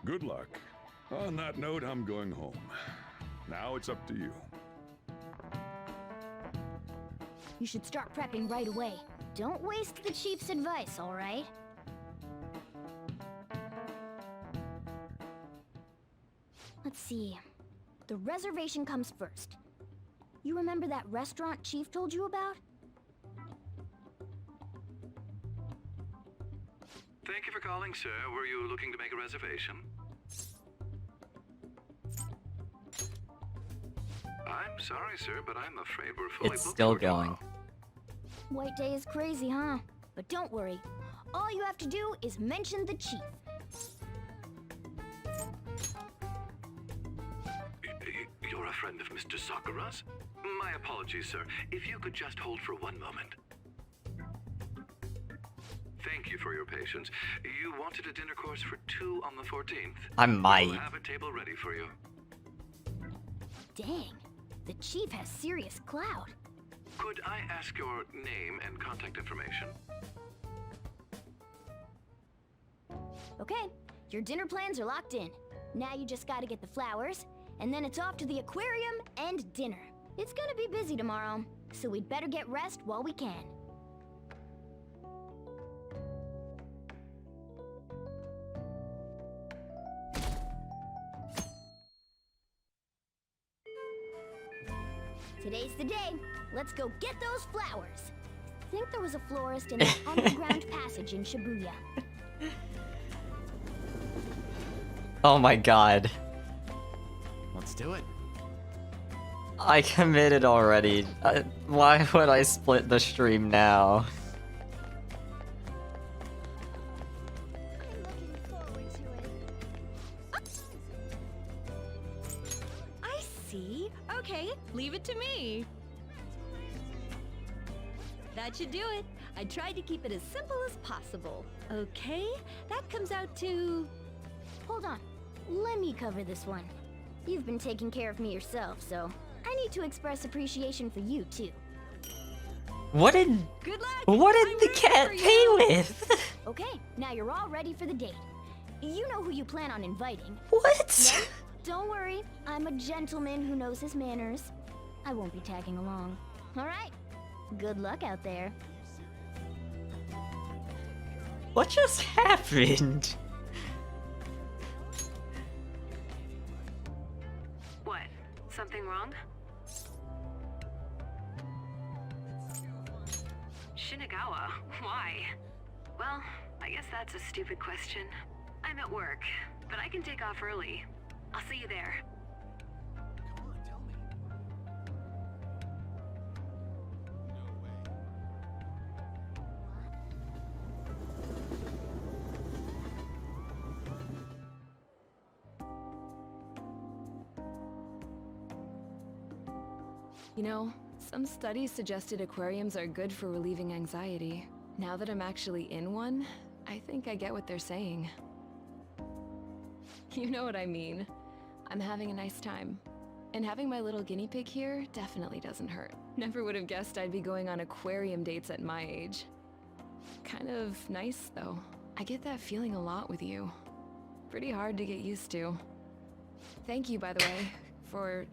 Good luck. On that note, I'm going home. Now it's up to you. You should start prepping right away. Don't waste the chief's advice, all right? Let's see. The reservation comes first. You remember that restaurant Chief told you about? Thank you for calling, sir. Were you looking to make a reservation? I'm sorry, sir, but I'm afraid we're fully It's booked still for tomorrow. going. White Day is crazy, huh? But don't worry. All you have to do is mention the chief. You're a friend of Mr. Sakura's? My apologies, sir. If you could just hold for one moment. Thank you for your patience. You wanted a dinner course for 2 on the 14th. I might. We'll have a table ready for you. Dang, the chief has serious clout. Could I ask your name and contact information? Okay, your dinner plans are locked in. Now you just gotta get the flowers, and then it's off to the aquarium and dinner. It's gonna be busy tomorrow, so we'd better get rest while we can. Today's the day. Let's go get those flowers. Think there was a florist in that underground passage in Shibuya. Oh my god. Let's do it. I committed already. Why would I split the stream now? I see. Okay, leave it to me. That should do it. I tried to keep it as simple as possible. Okay, that comes out to... Hold on. Let me cover this one. You've been taking care of me yourself, so I need to express appreciation for you, too. What did... Good luck! What did the cat pay with? Okay, now you're all ready for the date. You know who you plan on inviting. What? Right? Don't worry, I'm a gentleman who knows his manners. I won't be tagging along. All right? Good luck out there. What just happened? something wrong? Shinagawa? Why? Well, I guess that's a stupid question. I'm at work, but I can take off early. I'll see you there. You know, some studies suggested aquariums are good for relieving anxiety. Now that I'm actually in one, I think I get what they're saying. You know what I mean. I'm having a nice time. And having my little guinea pig here definitely doesn't hurt. Never would have guessed I'd be going on aquarium dates at my age. Kind of nice, though. I get that feeling a lot with you. Pretty hard to get used to. Thank you, by the way, for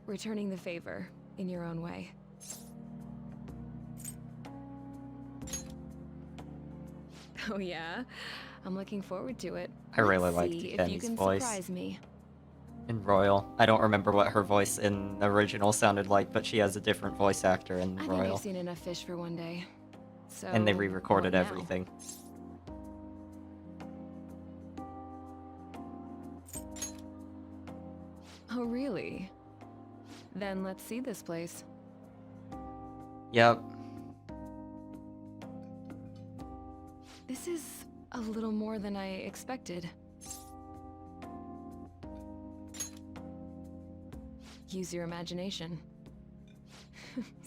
returning the favor in your own way. Oh yeah? I'm looking forward to it. I really Let's liked see if you Kenny's can voice. surprise me. In Royal. I don't remember what her voice in the original sounded like, but she has a different voice actor in I think Royal. I've seen enough fish for one day. So And they re-recorded what now? everything. Oh really? Then let's see this place. Yep. This is a little more than I expected. Use your imagination.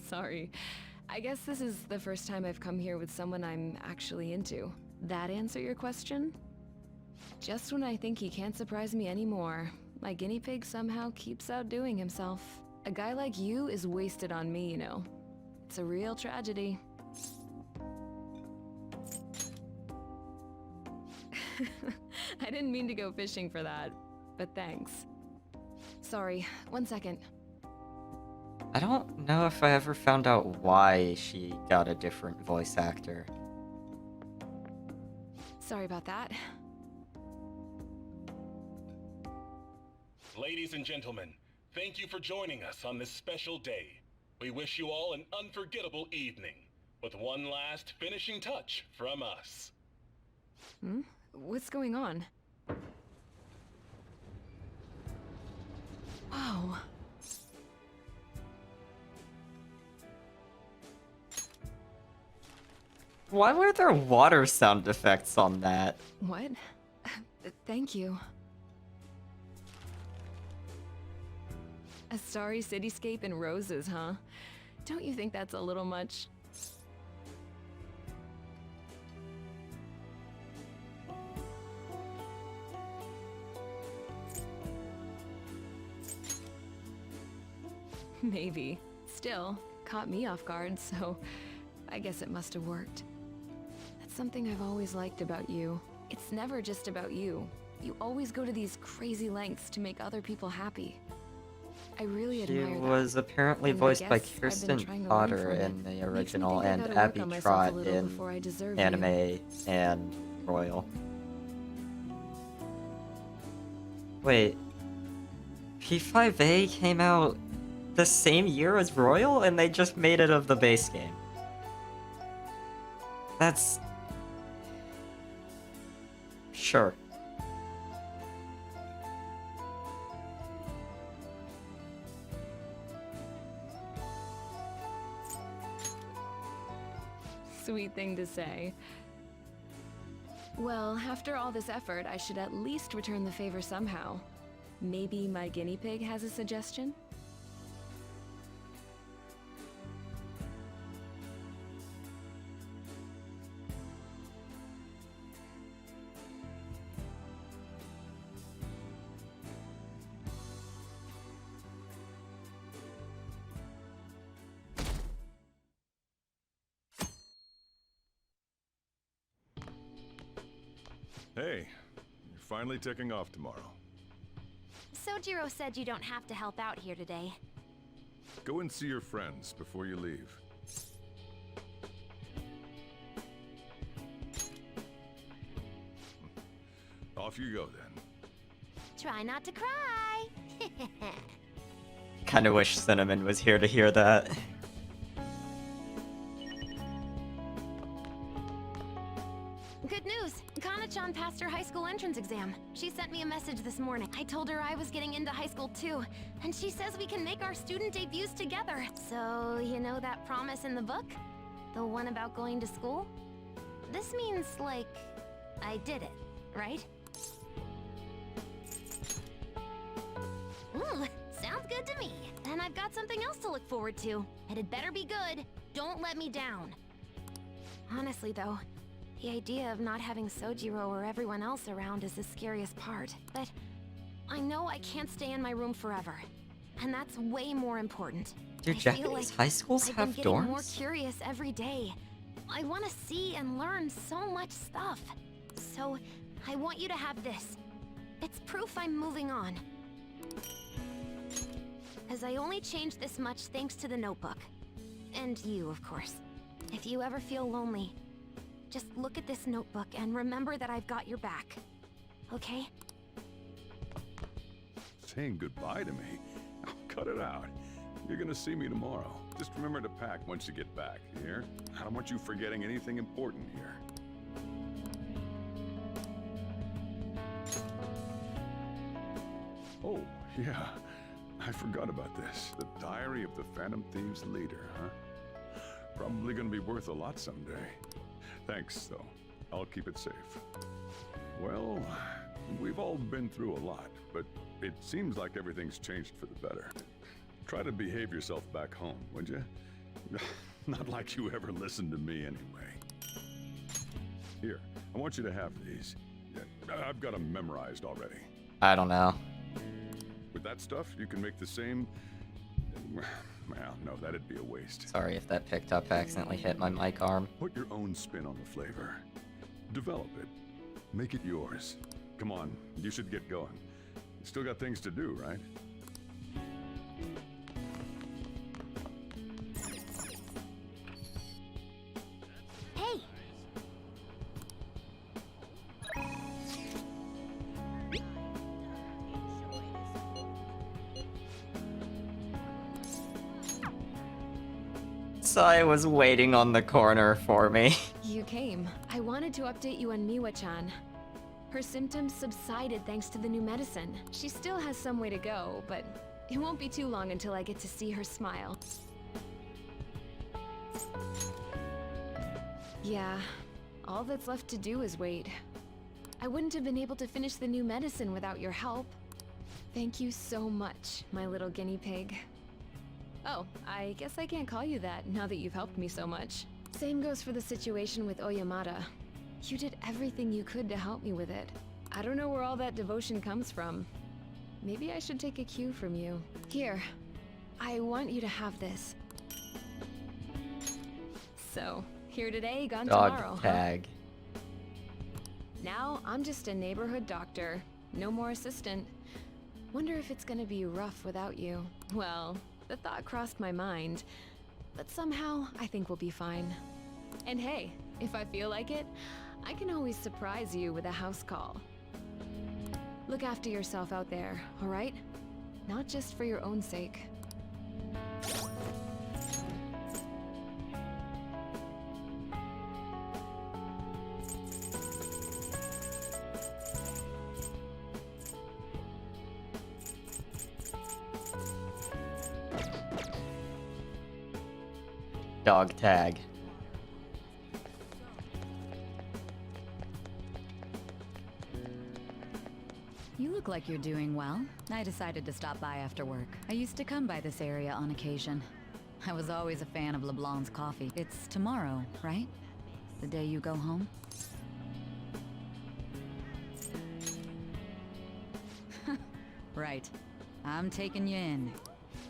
Sorry. I guess this is the first time I've come here with someone I'm actually into. That answer your question? Just when I think he can't surprise me anymore, my guinea pig somehow keeps outdoing himself. A guy like you is wasted on me, you know. It's a real tragedy. I didn't mean to go fishing for that, but thanks. Sorry, 1 second. I don't know if I ever found out why she got a different voice actor. Sorry about that. Ladies and gentlemen, thank you for joining us on this special day. We wish you all an unforgettable evening, with one last finishing touch from us. Hmm? What's going on? Whoa. Why were there water sound effects on that? What? Thank you. A starry cityscape and roses, huh? Don't you think that's a little much? Maybe. Still, caught me off guard, so I guess it must have worked. That's something I've always liked about you. It's never just about you. You always go to these crazy lengths to make other people happy. I really She admire that. was apparently And I voiced by guess I've been Kirsten trying to learn Potter from it. in the Makes me original think I and gotta work Abby on myself a Trott little in before I deserve you. anime and Royal. Wait, P5A came out the same year as Royal and they just made it of the base game. That's... Sure. Sweet thing to say. Well, after all this effort, I should at least return the favor somehow. Maybe my guinea pig has a suggestion? Hey, you're finally taking off tomorrow. Sojiro said you don't have to help out here today. Go and see your friends before you leave. Off you go then. Try not to cry. kind of wish Cinnamon was here to hear that. Good news! Kana-chan passed her high school entrance exam. She sent me a message this morning. I told her I was getting into high school too, and she says we can make our student debuts together. So, you know that promise in the book? The one about going to school? This means, like, I did it, right? Ooh, sounds good to me. Then I've got something else to look forward to. And it better be good. Don't let me down. Honestly, though, the idea of not having Sojiro or everyone else around is the scariest part. But I know I can't stay in my room forever. And that's way more important. Do I feel Japanese like high schools I've have been getting more dorms? curious every day. I want to see and learn so much stuff. So, I want you to have this. It's proof I'm moving on. As I only changed this much thanks to the notebook. And you, of course. If you ever feel lonely, just look at this notebook and remember that I've got your back. Okay? Saying goodbye to me? Oh, cut it out. You're gonna see me tomorrow. Just remember to pack once you get back, you hear? I don't want you forgetting anything important here. Oh, yeah. I forgot about this. The Diary of the Phantom Thieves leader, huh? Probably gonna be worth a lot someday. Thanks, though. I'll keep it safe. Well, we've all been through a lot, but it seems like everything's changed for the better. Try to behave yourself back home, would you? Not like you ever listened to me anyway. Here, I want you to have these. Yeah, I've got them memorized already. I don't know. With that stuff, you can make the same... Well, no, that'd be a waste. Sorry if that picked up accidentally hit my mic arm. Put your own spin on the flavor. Develop it. Make it yours. Come on, you should get going. You still got things to do, right? Hey! Sai was waiting on the corner for me. You came. I wanted to update you on Miwa-chan. Her symptoms subsided thanks to the new medicine. She still has some way to go, but it won't be too long until I get to see her smile. Yeah, all that's left to do is wait. I wouldn't have been able to finish the new medicine without your help. Thank you so much, my little guinea pig. Oh, I guess I can't call you that now that you've helped me so much. Same goes for the situation with Oyamada. You did everything you could to help me with it. I don't know where all that devotion comes from. Maybe I should take a cue from you. Here, I want you to have this. So, here today, gone tomorrow, Dog tag. huh? Now, I'm just a neighborhood doctor. No more assistant. Wonder if it's gonna be rough without you. Well, the thought crossed my mind. But somehow, I think we'll be fine. And hey, if I feel like it, I can always surprise you with a house call. Look after yourself out there, alright? Not just for your own sake. Dog tag. You look like you're doing well. I decided to stop by after work. I used to come by this area on occasion. I was always a fan of LeBlanc's coffee. It's tomorrow, right? The day you go home? Right. I'm taking you in.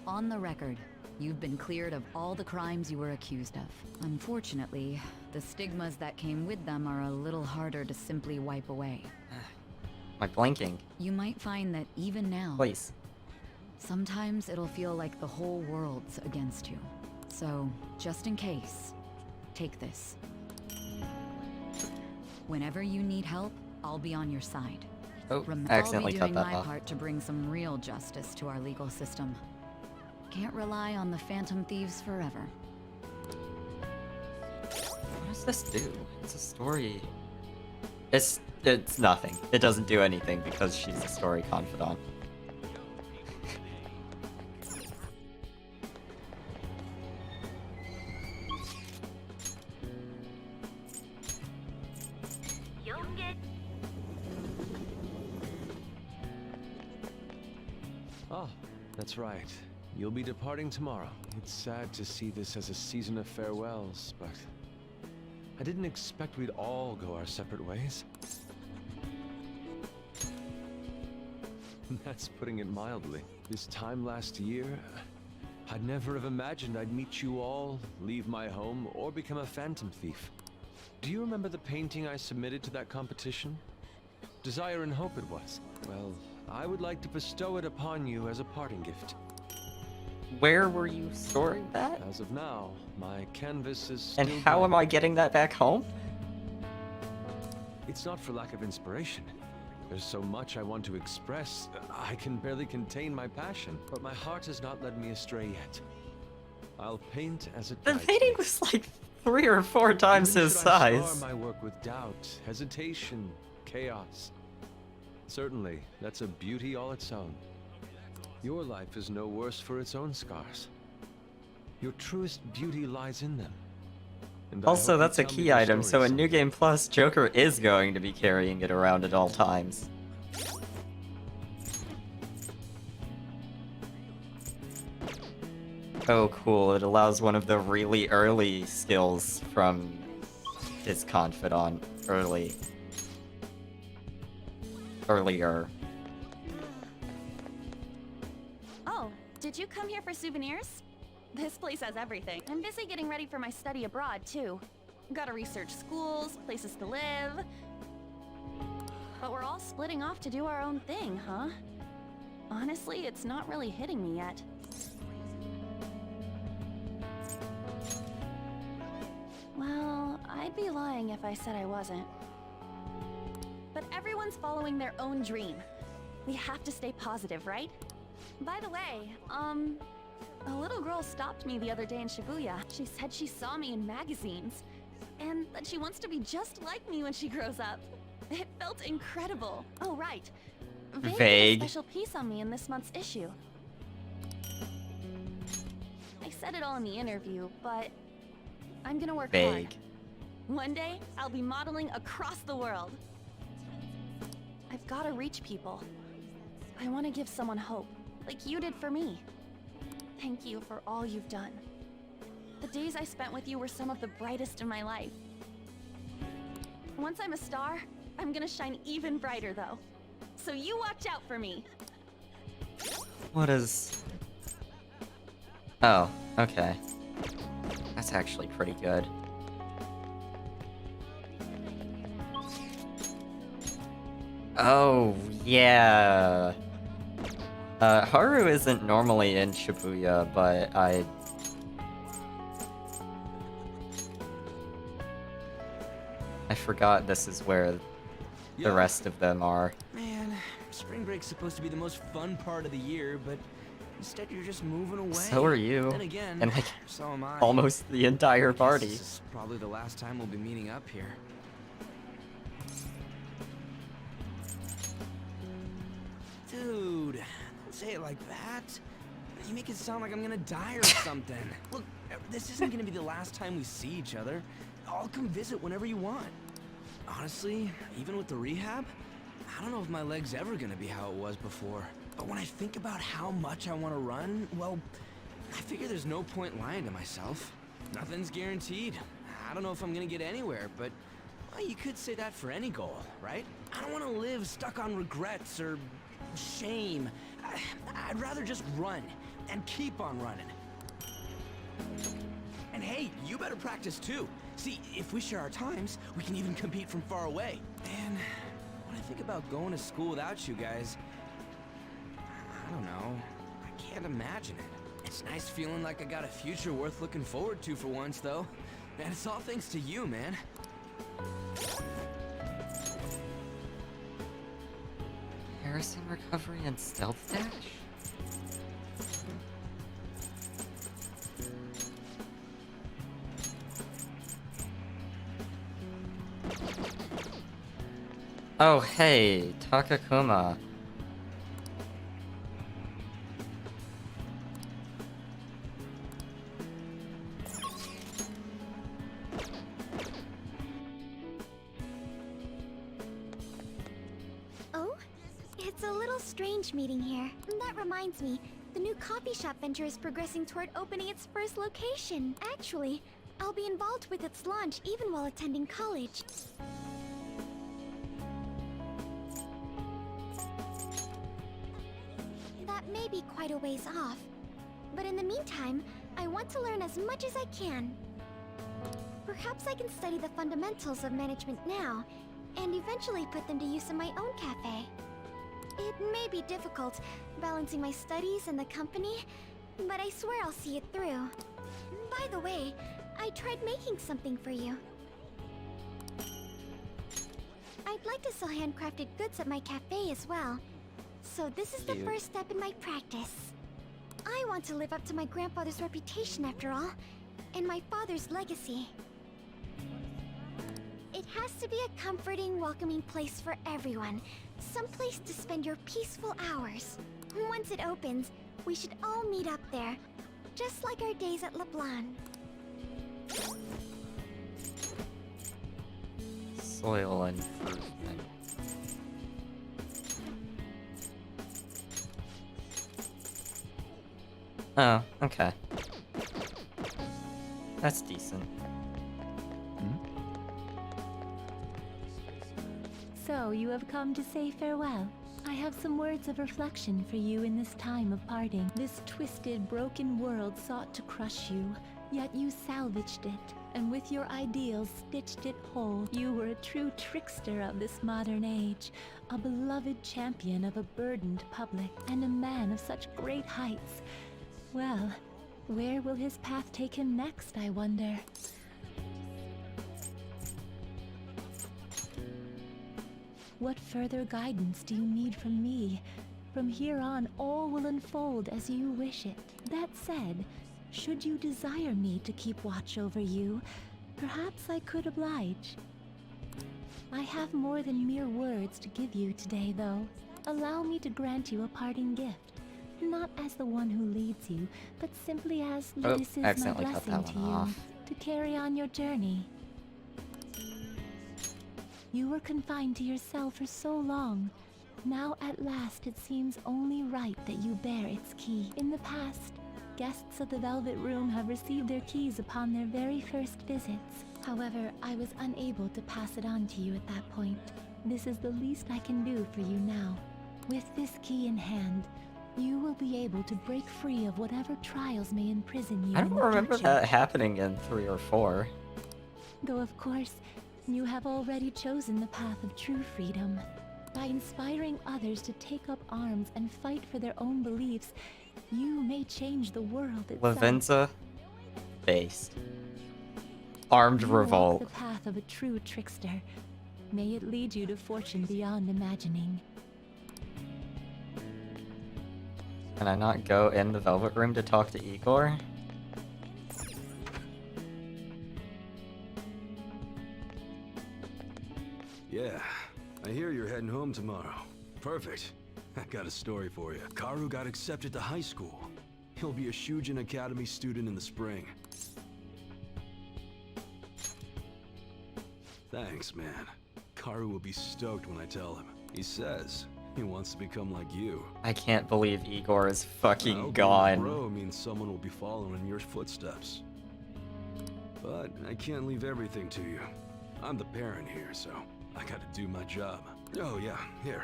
On the record, you've been cleared of all the crimes you were accused of. Unfortunately, the stigmas that came with them are a little harder to simply wipe away. Am I blinking? You might find that even now... Please. Sometimes it'll feel like the whole world's against you. So, just in case, take this. Whenever you need help, I'll be on your side. Oh, I'll accidentally be cut doing that my off. part to bring some real justice to our legal system. Can't rely on the phantom thieves forever. What does this do? It's a story. It's nothing. It doesn't do anything because she's a story confidant. Ah, that's right. You'll be departing tomorrow. It's sad to see this as a season of farewells, but I didn't expect we'd all go our separate ways. That's putting it mildly. This time last year, I'd never have imagined I'd meet you all, leave my home, or become a phantom thief. Do you remember the painting I submitted to that competition? Desire and Hope it was. Well, I would like to bestow it upon you as a parting gift. Where were you storing that? As of now, my canvas is still And how am I getting that back home? It's not for lack of inspiration. There's so much I want to express, I can barely contain my passion. But my heart has not led me astray yet. I'll paint as it The guides painting me. was like 3 or 4 times Even his should I size. star my work with doubt, hesitation, chaos. Certainly, that's a beauty all its own. Your life is no worse for its own scars. Your truest beauty lies in them. And I Also, hope you that's a tell me key their item, so stories in New Game Plus, Joker is going to be carrying it around at all times. Oh, cool. It allows one of the really early skills from his confidant earlier. Oh, did you come here for souvenirs? This place has everything. I'm busy getting ready for my study abroad, too. Gotta research schools, places to live. But we're all splitting off to do our own thing, huh? Honestly, it's not really hitting me yet. Well, I'd be lying if I said I wasn't. But everyone's following their own dream. We have to stay positive, right? By the way, a little girl stopped me the other day in Shibuya. She said she saw me in magazines, and that she wants to be just like me when she grows up. It felt incredible. Oh, right. Vague Vague. did a special piece on me in this month's issue. I said it all in the interview, but I'm gonna work hard. Vague. One day, I'll be modeling across the world. I've gotta reach people. I want to give someone hope, like you did for me. Thank you for all you've done. The days I spent with you were some of the brightest in my life. Once I'm a star, I'm gonna shine even brighter, though. So you watch out for me. What is... Oh, okay. That's actually pretty good. Oh, yeah. Haru isn't normally in Shibuya, but I forgot this is where the rest of them are. Man, spring break's supposed to be the most fun part of the year, but instead you're just moving away. So are you. Then again, And like, so am I. almost the entire party. This is probably the last time we'll be meeting up here. Dude, don't say it like that. You make it sound like I'm gonna die or something. Look, this isn't gonna be the last time we see each other. I'll come visit whenever you want. Honestly, even with the rehab, I don't know if my leg's ever gonna be how it was before. But when I think about how much I want to run, well, I figure there's no point lying to myself. Nothing's guaranteed. I don't know if I'm gonna get anywhere, but well, you could say that for any goal, right? I don't want to live stuck on regrets or shame. I'd rather just run and keep on running. And hey, you better practice too. See, if we share our times, we can even compete from far away. Man, when I think about going to school without you guys, I don't know. I can't imagine it. It's nice feeling like I got a future worth looking forward to for once, though. And it's all thanks to you, man. Harrison recovery and stealth dash? Oh, hey, Takakuma. Oh? It's a little strange meeting here. That reminds me, the new coffee shop venture is progressing toward opening its first location. Actually, I'll be involved with its launch even while attending college. That may be quite a ways off. But in the meantime, I want to learn as much as I can. Perhaps I can study the fundamentals of management now, and eventually put them to use in my own cafe. It may be difficult, balancing my studies and the company, but I swear I'll see it through. By the way, I tried making something for you. I'd like to sell handcrafted goods at my cafe as well. So this is the first step in my practice. I want to live up to my grandfather's reputation after all, and my father's legacy. It has to be a comforting, welcoming place for everyone. Some place to spend your peaceful hours. Once it opens, we should all meet up there. Just like our days at LeBlanc. Soil improvement. Oh, okay. That's decent. So, you have come to say farewell. I have some words of reflection for you in this time of parting. This twisted, broken world sought to crush you, yet you salvaged it, and with your ideals stitched it whole. You were a true trickster of this modern age, a beloved champion of a burdened public, and a man of such great heights. Well, where will his path take him next, I wonder? What further guidance do you need from me? From here on, all will unfold as you wish it. That said, should you desire me to keep watch over you, perhaps I could oblige. I have more than mere words to give you today, though. Allow me to grant you a parting gift. Not as the one who leads you, but simply as this is my accidentally cut blessing that to one you, off. to carry on your journey. You were confined to your cell for so long. Now at last it seems only right that you bear its key. In the past, guests of the Velvet Room have received their keys upon their very first visits. However, I was unable to pass it on to you at that point. This is the least I can do for you now. With this key in hand, you will be able to break free of whatever trials may imprison you I in don't the remember future. that happening in 3 or 4. Though of course, you have already chosen the path of true freedom. By inspiring others to take up arms and fight for their own beliefs, you may change the world itself. Lavenza based. Armed You walk revolt. the path of a true trickster. May it lead you to fortune beyond imagining. Can I not go in the Velvet Room to talk to Igor? Yeah, I hear you're heading home tomorrow. Perfect. I got a story for you. Karu got accepted to high school. He'll be a Shujin Academy student in the spring. Thanks, man. Karu will be stoked when I tell him. He says he wants to become like you. I can't believe Igor is fucking Well, being a gone. bro means someone will be following in your footsteps. But I can't leave everything to you. I'm the parent here, so I gotta do my job. Oh yeah, here.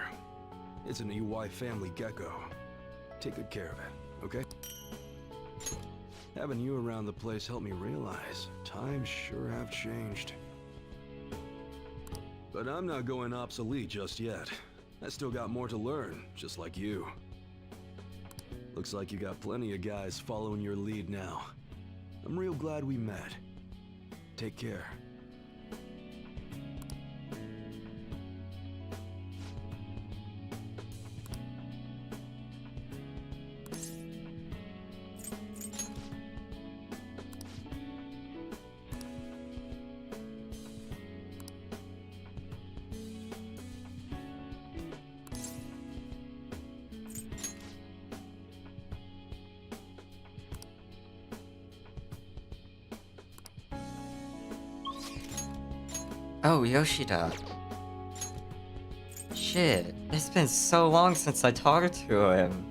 It's an EY family gecko. Take good care of it, okay? Having you around the place helped me realize times sure have changed. But I'm not going obsolete just yet. I still got more to learn, just like you. Looks like you got plenty of guys following your lead now. I'm real glad we met. Take care. Oh, Yoshida. Shit, it's been so long since I talked to him.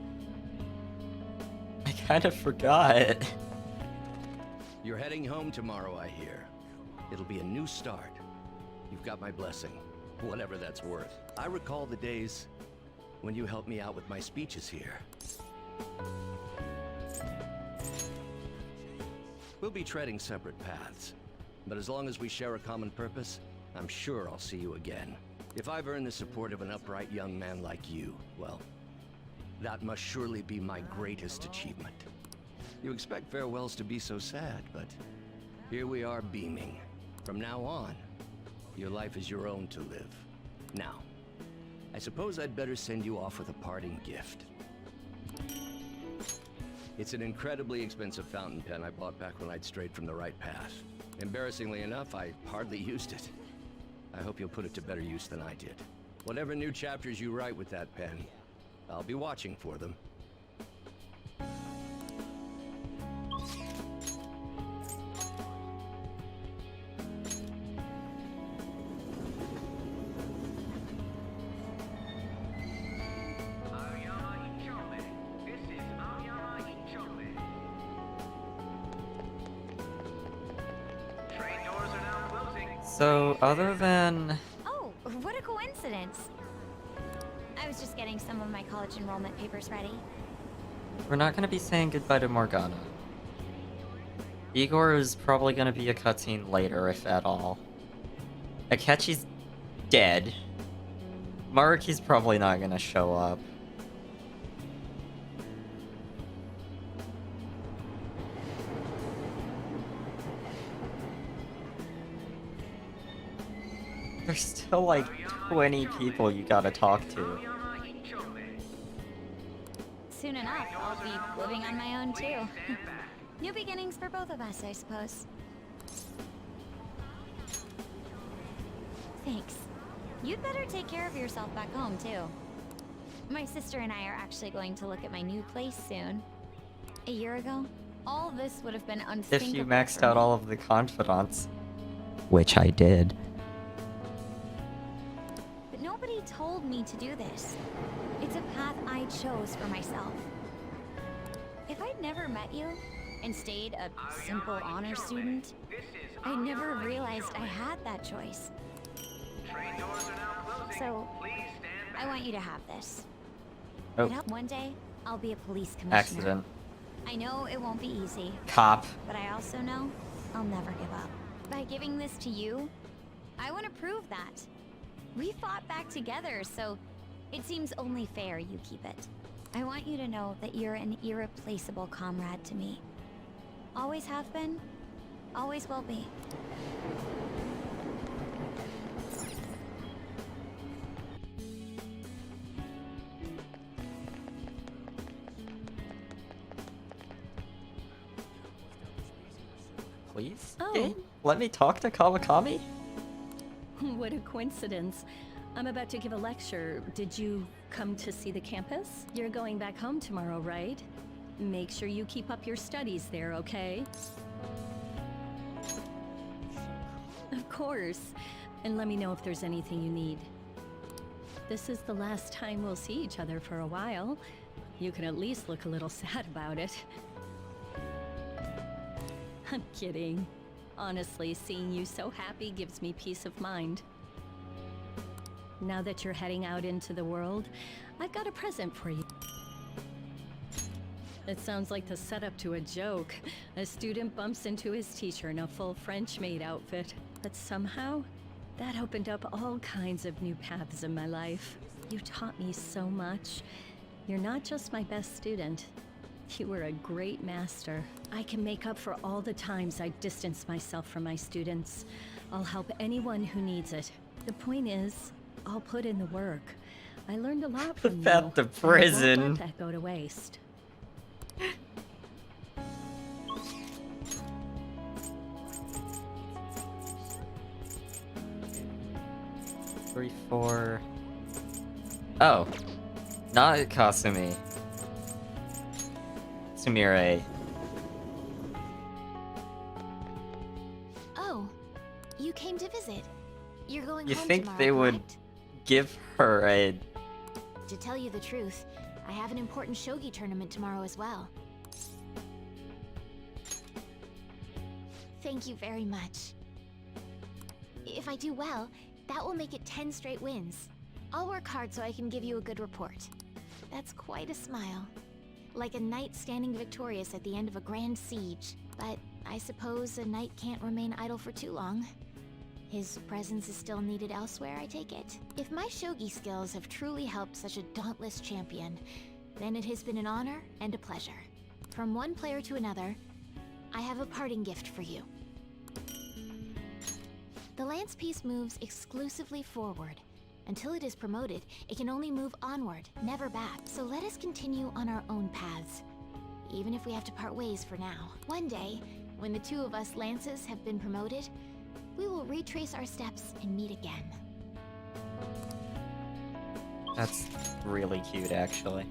I kind of forgot. You're heading home tomorrow, I hear. It'll be a new start. You've got my blessing, whatever that's worth. I recall the days when you helped me out with my speeches here. We'll be treading separate paths, but as long as we share a common purpose, I'm sure I'll see you again. If I've earned the support of an upright young man like you, well, that must surely be my greatest achievement. You expect farewells to be so sad, but here we are beaming. From now on, your life is your own to live. Now, I suppose I'd better send you off with a parting gift. It's an incredibly expensive fountain pen I bought back when I'd strayed from the right path. Embarrassingly enough, I hardly used it. I hope you'll put it to better use than I did. Whatever new chapters you write with that pen, I'll be watching for them. So, other than... Oh, what a coincidence. I was just getting some of my college enrollment papers ready. We're not gonna be saying goodbye to Morgana. Igor is probably gonna be a cutscene later, if at all. Akechi's dead. Maruki's probably not gonna show up. There's still like 20 people you gotta talk to. Soon enough, I'll be living on my own too. New beginnings for both of us, I suppose. Thanks. You'd better take care of yourself back home too. My sister and I are actually going to look at my new place soon. A year ago, all this would have been unthinkable. If you maxed out all of the confidants. Which I did. But nobody told me to do this. It's a path I chose for myself. If I'd never met you and stayed a simple honor student, I never realized I had that choice. So, I want you to have this. Oh. One day, I'll be a police commissioner. Accident. I know it won't be easy. Cop. But I also know I'll never give up. By giving this to you, I want to prove that. We fought back together, so it seems only fair you keep it. I want you to know that you're an irreplaceable comrade to me. Always have been, always will be. Please? Oh. Game? Let me talk to Kawakami? What a coincidence. I'm about to give a lecture. Did you come to see the campus? You're going back home tomorrow, right? Make sure you keep up your studies there, okay? Of course. And let me know if there's anything you need. This is the last time we'll see each other for a while. You can at least look a little sad about it. I'm kidding. Honestly, seeing you so happy gives me peace of mind. Now that you're heading out into the world, I've got a present for you. It sounds like the setup to a joke. A student bumps into his teacher in a full French maid outfit. But somehow, that opened up all kinds of new paths in my life. You taught me so much. You're not just my best student. You were a great master. I can make up for all the times I distanced myself from my students. I'll help anyone who needs it. The point is, I'll put in the work. I learned a lot from you. About the prison. I won't let that go to waste. 3, 4. Oh. Not Kasumi. Sumire. Oh, you came to visit. going You home think tomorrow, they would correct? give her a... To tell you the truth, I have an important shogi tournament tomorrow as well. Thank you very much. If I do well, that will make it 10 straight wins. I'll work hard so I can give you a good report. That's quite a smile. Like a knight standing victorious at the end of a grand siege. But I suppose a knight can't remain idle for too long. His presence is still needed elsewhere, I take it? If my shogi skills have truly helped such a dauntless champion, then it has been an honor and a pleasure. From one player to another, I have a parting gift for you. The lance piece moves exclusively forward. Until it is promoted, it can only move onward, never back. So let us continue on our own paths, even if we have to part ways for now. One day, when the two of us lances have been promoted, we will retrace our steps and meet again. That's really cute, actually.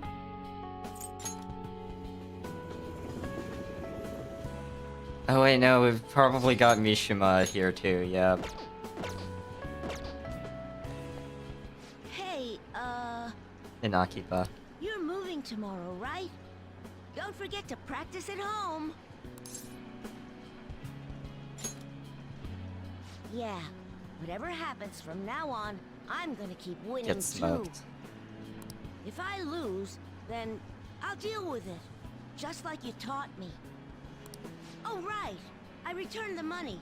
Oh wait, no, we've probably got Mishima here too, yep. Hey, In Akiba. you're moving tomorrow, right? Don't forget to practice at home. Yeah, whatever happens from now on, I'm gonna keep winning Get too. smoked. If I lose, then I'll deal with it, just like you taught me. Oh, right. I returned the money,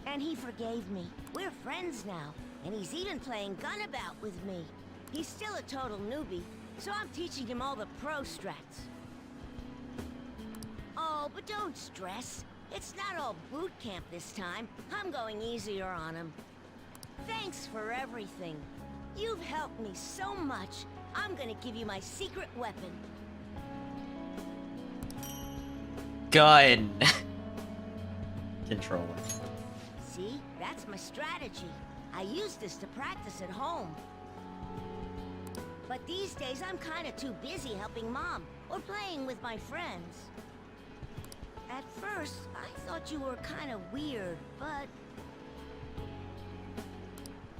and he forgave me. We're friends now, and he's even playing gunabout with me. He's still a total newbie, so I'm teaching him all the pro strats. Oh, but don't stress. It's not all boot camp this time. I'm going easier on him. Thanks for everything. You've helped me so much. I'm gonna give you my secret weapon. Gun! Controller. See? That's my strategy. I use this to practice at home. But these days, I'm kinda too busy helping Mom or playing with my friends. At first, I thought you were kinda weird, but...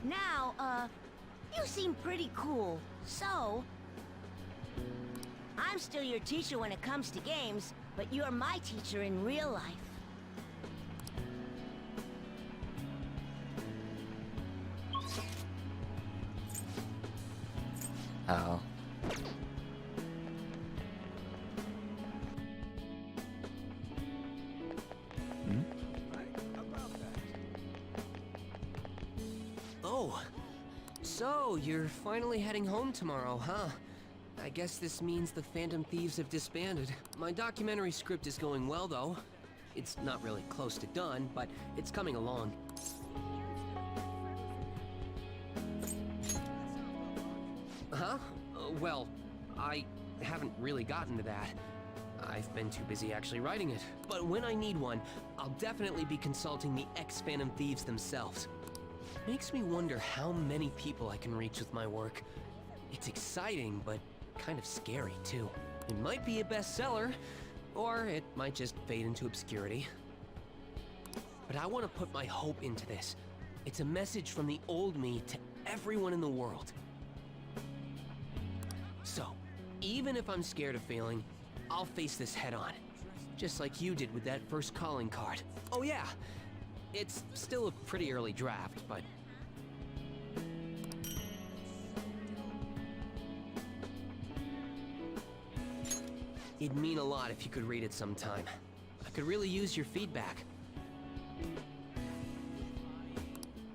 Now, you seem pretty cool, so... I'm still your teacher when it comes to games, but you're my teacher in real life. Oh. Oh, so you're finally heading home tomorrow, huh? I guess this means the Phantom Thieves have disbanded. My documentary script is going well, though. It's not really close to done, but it's coming along. Huh? Well, I haven't really gotten to that. I've been too busy actually writing it. But when I need one, I'll definitely be consulting the ex-Phantom Thieves themselves. Makes me wonder how many people I can reach with my work. It's exciting, but kind of scary, too. It might be a bestseller, or it might just fade into obscurity. But I want to put my hope into this. It's a message from the old me to everyone in the world. So, even if I'm scared of failing, I'll face this head on. Just like you did with that first calling card. Oh yeah, it's still a pretty early draft, but... It'd mean a lot if you could read it sometime. I could really use your feedback.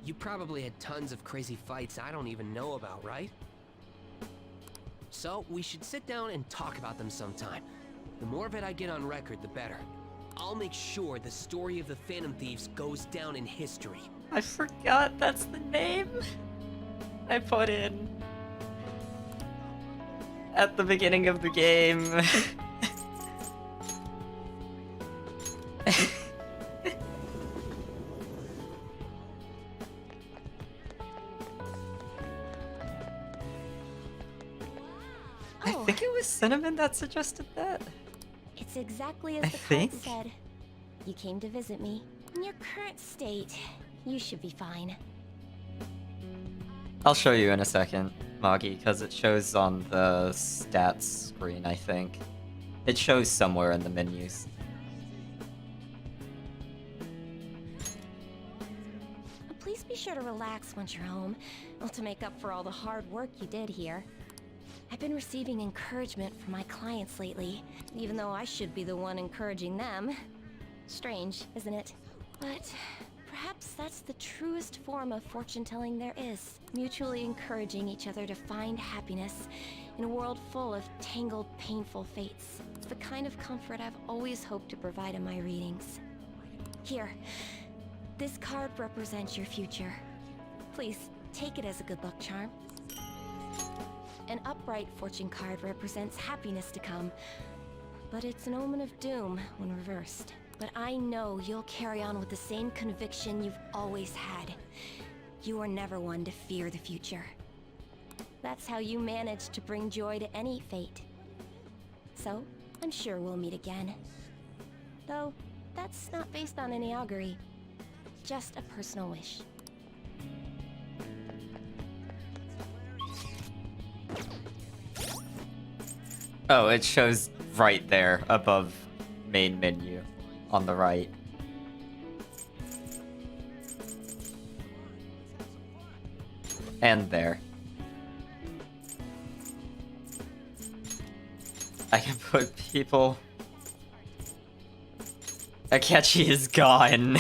You probably had tons of crazy fights I don't even know about, right? So, we should sit down and talk about them sometime. The more of it I get on record, the better. I'll make sure the story of the Phantom Thieves goes down in history. I forgot that's the name I put in at the beginning of the game. I think it was Cinnamon that suggested that. It's exactly I as the card think. said. You came to visit me. In your current state, you should be fine. I'll show you in a second, Moggy, because it shows on the stats screen, I think. It shows somewhere in the menus. Please be sure to relax once you're home, to make up for all the hard work you did here. I've been receiving encouragement from my clients lately, even though I should be the one encouraging them. Strange, isn't it? But perhaps that's the truest form of fortune-telling there is. Mutually encouraging each other to find happiness in a world full of tangled, painful fates. It's the kind of comfort I've always hoped to provide in my readings. Here, this card represents your future. Please, take it as a good luck charm. An upright fortune card represents happiness to come, but it's an omen of doom when reversed. But I know you'll carry on with the same conviction you've always had. You are never one to fear the future. That's how you manage to bring joy to any fate. So, I'm sure we'll meet again. Though, that's not based on any augury. Just a personal wish. Oh, it shows right there above main menu on the right. And there. I can put people... Akechi is gone.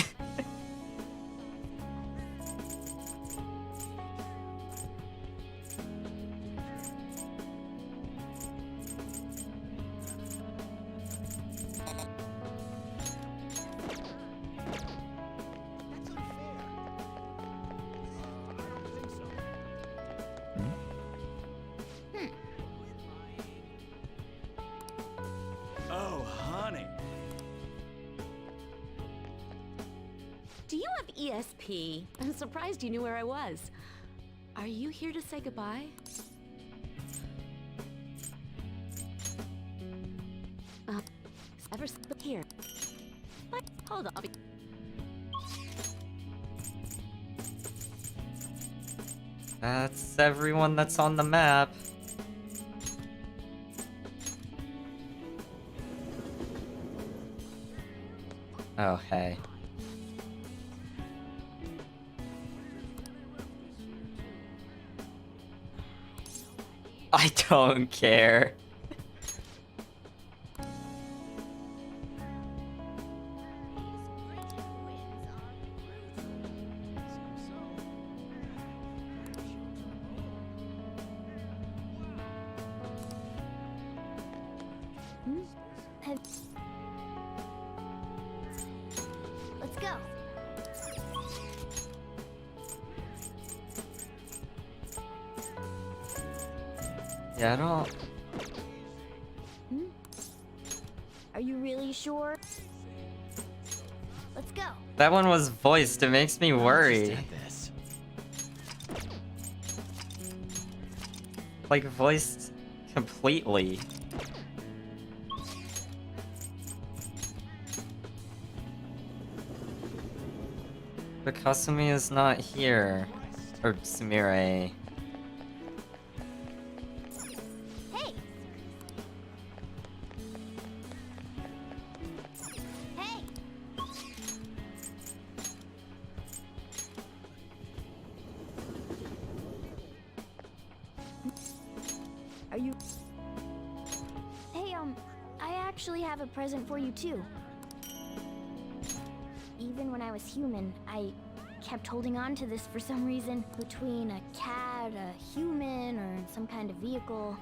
Oh, honey. Do you have ESP? I'm surprised you knew where I was. Are you here to say goodbye? Ever here? What? Hold on. That's everyone that's on the map. Oh, hey. I don't care. Let's go. Yeah, I don't... Are you really sure? Let's go. That one was voiced, it makes me worry. Like, voiced completely. But Kasumi is not here. Or Sumire. Hey. Hey. Are you... Hey, I actually have a present for you too. Even when I was human, I kept holding on to this for some reason. Between a cat, a human, or some kind of vehicle.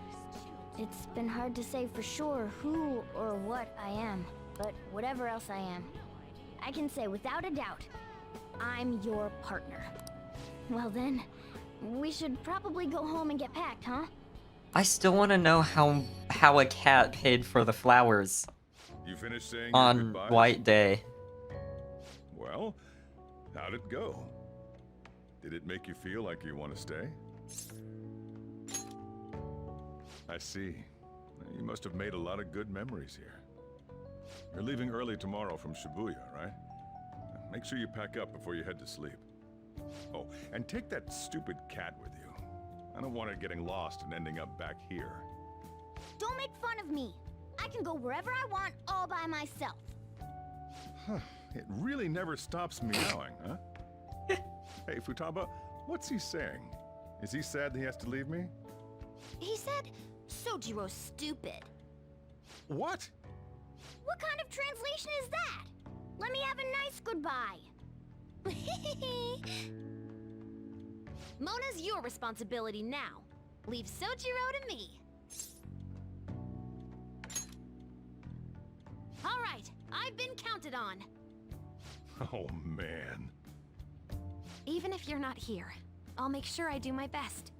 It's been hard to say for sure who or what I am. But whatever else I am, I can say without a doubt, I'm your partner. Well then, we should probably go home and get packed, huh? I still want to know how a cat paid for the flowers You finished saying your on goodbyes? White Day. Well, how'd it go? Did it make you feel like you want to stay? I see. You must have made a lot of good memories here. You're leaving early tomorrow from Shibuya, right? Make sure you pack up before you head to sleep. Oh, and take that stupid cat with you. I don't want it getting lost and ending up back here. Don't make fun of me. I can go wherever I want all by myself. Huh. It really never stops meowing, huh? Hey, Futaba, what's he saying? Is he sad that he has to leave me? He said, Sojiro's stupid. What? What kind of translation is that? Let me have a nice goodbye. Mona's your responsibility now. Leave Sojiro to me. All right, I've been counted on. Oh, man. Even if you're not here, I'll make sure I do my best.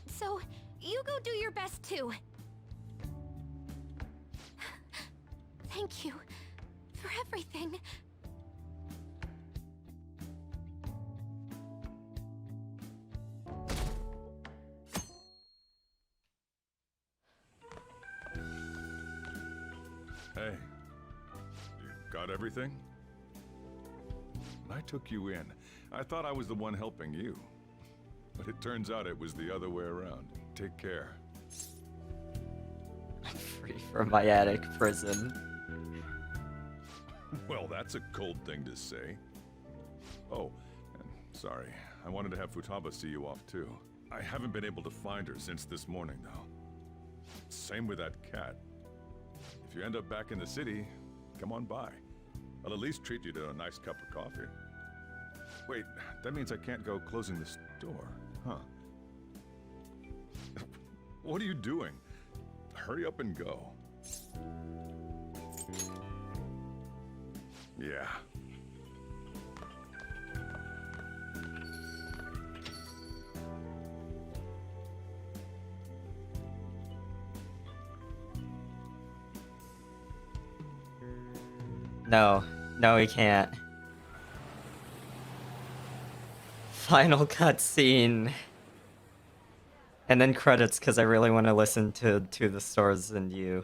So, you go do your best too. Thank you for everything. Hey, you got everything? When I took you in, I thought I was the one helping you. But it turns out it was the other way around. Take care. Free from my attic prison. Well, that's a cold thing to say. Oh, and sorry. I wanted to have Futaba see you off too. I haven't been able to find her since this morning, though. Same with that cat. If you end up back in the city, come on by. I'll at least treat you to a nice cup of coffee. Wait, that means I can't go closing the store, huh? What are you doing? Hurry up and go. Yeah. No, no, he can't. Final cutscene. And then credits, because I really want to listen to the Stars and You.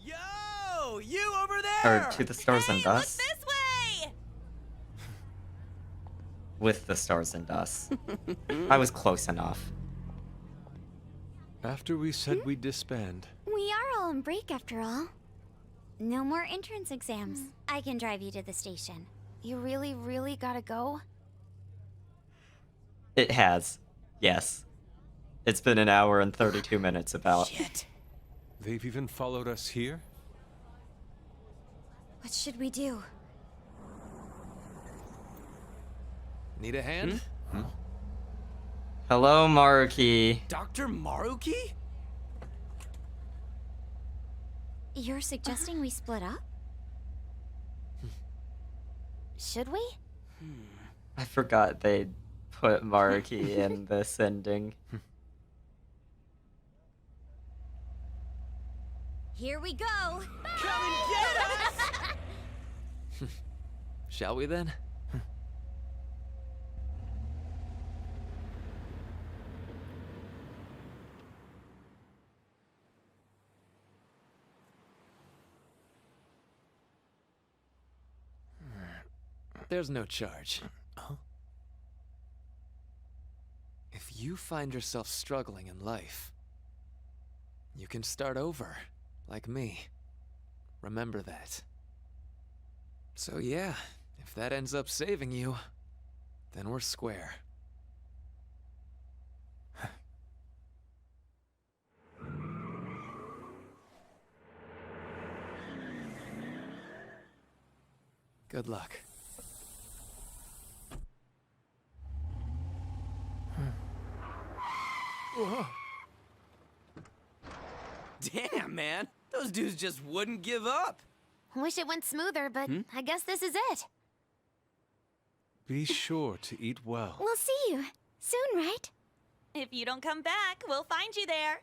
Yo, you over there! Or To the Stars and Us? This way! With the Stars and Us. I was close enough. After we said we'd disband. We are all on break after all. No more entrance exams. I can drive you to the station. You really, really gotta go? It has. Yes. It's been an hour and 32 minutes about. Shit. They've even followed us here? What should we do? Need a hand? Hello, Maruki. Dr. Maruki? You're suggesting we split up? Should we? I forgot they put Maruki in this ending. Here we go. Come and get us! Shall we then? There's no charge. If you find yourself struggling in life, you can start over, like me. Remember that. So yeah, if that ends up saving you, then we're square. Good luck. Whoa. Damn, man. Those dudes just wouldn't give up. Wish it went smoother, but I guess this is it. Be sure to eat well. We'll see you soon, right? If you don't come back, we'll find you there.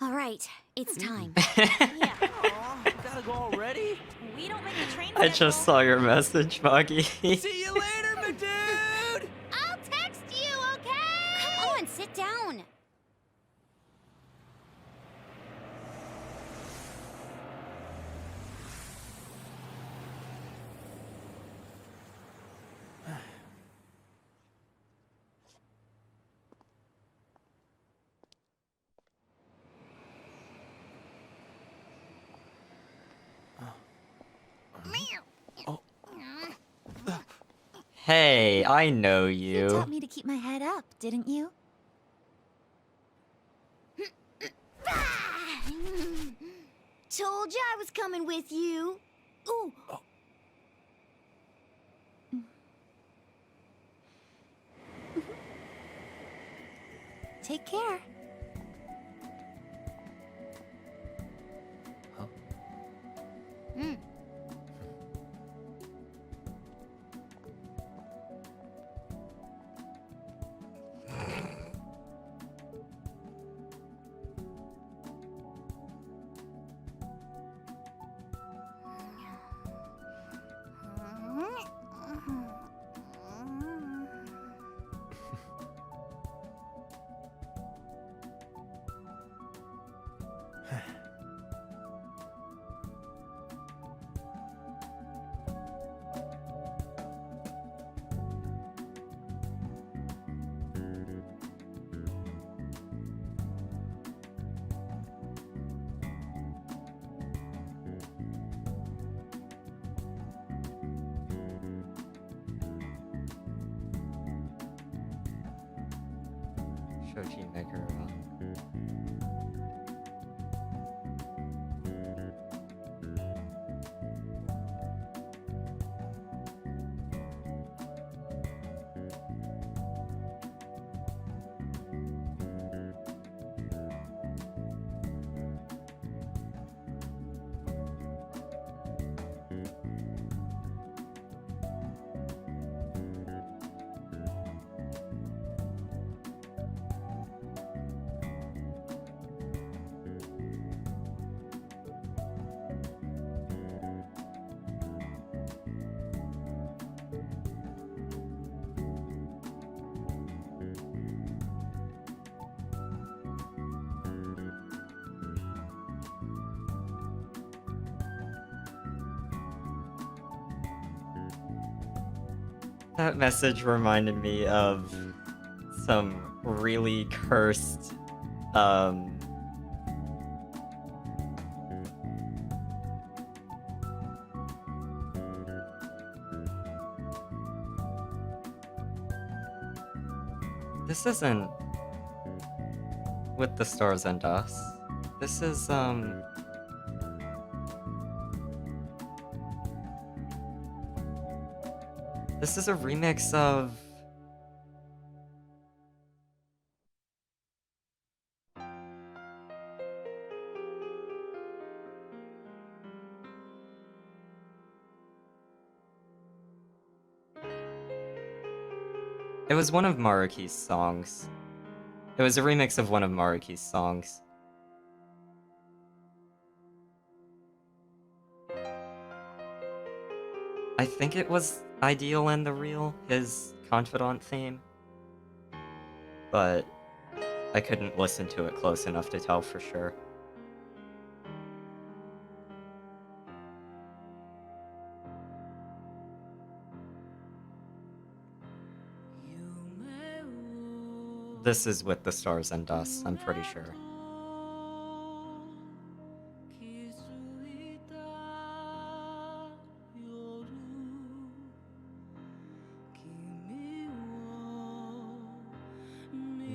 All right, it's time. Yeah. Aw, gotta go already? We don't make the train I schedule. just saw your message, Foggy. See you later, my dude! I'll text you, okay? Come on, sit down. Hey, I know You taught you. me to keep my head up, didn't you? Told you I was coming with you. Ooh. Take care. Mm. Shoji Megura. That message reminded me of some really cursed, This isn't With the Stars and Us. This is, This is a remix of... It was one of Maruki's songs. It was a remix of one of Maruki's songs. I think it was Ideal and the Real, his confidant theme. But I couldn't listen to it close enough to tell for sure. This is With the Stars and Us, I'm pretty sure.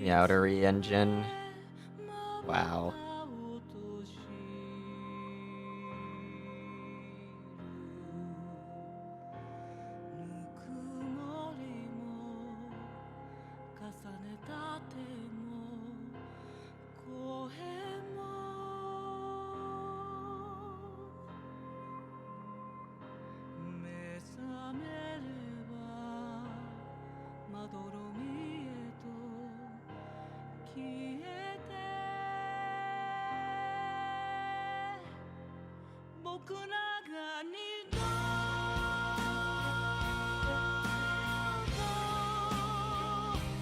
Meowdery engine. Wow.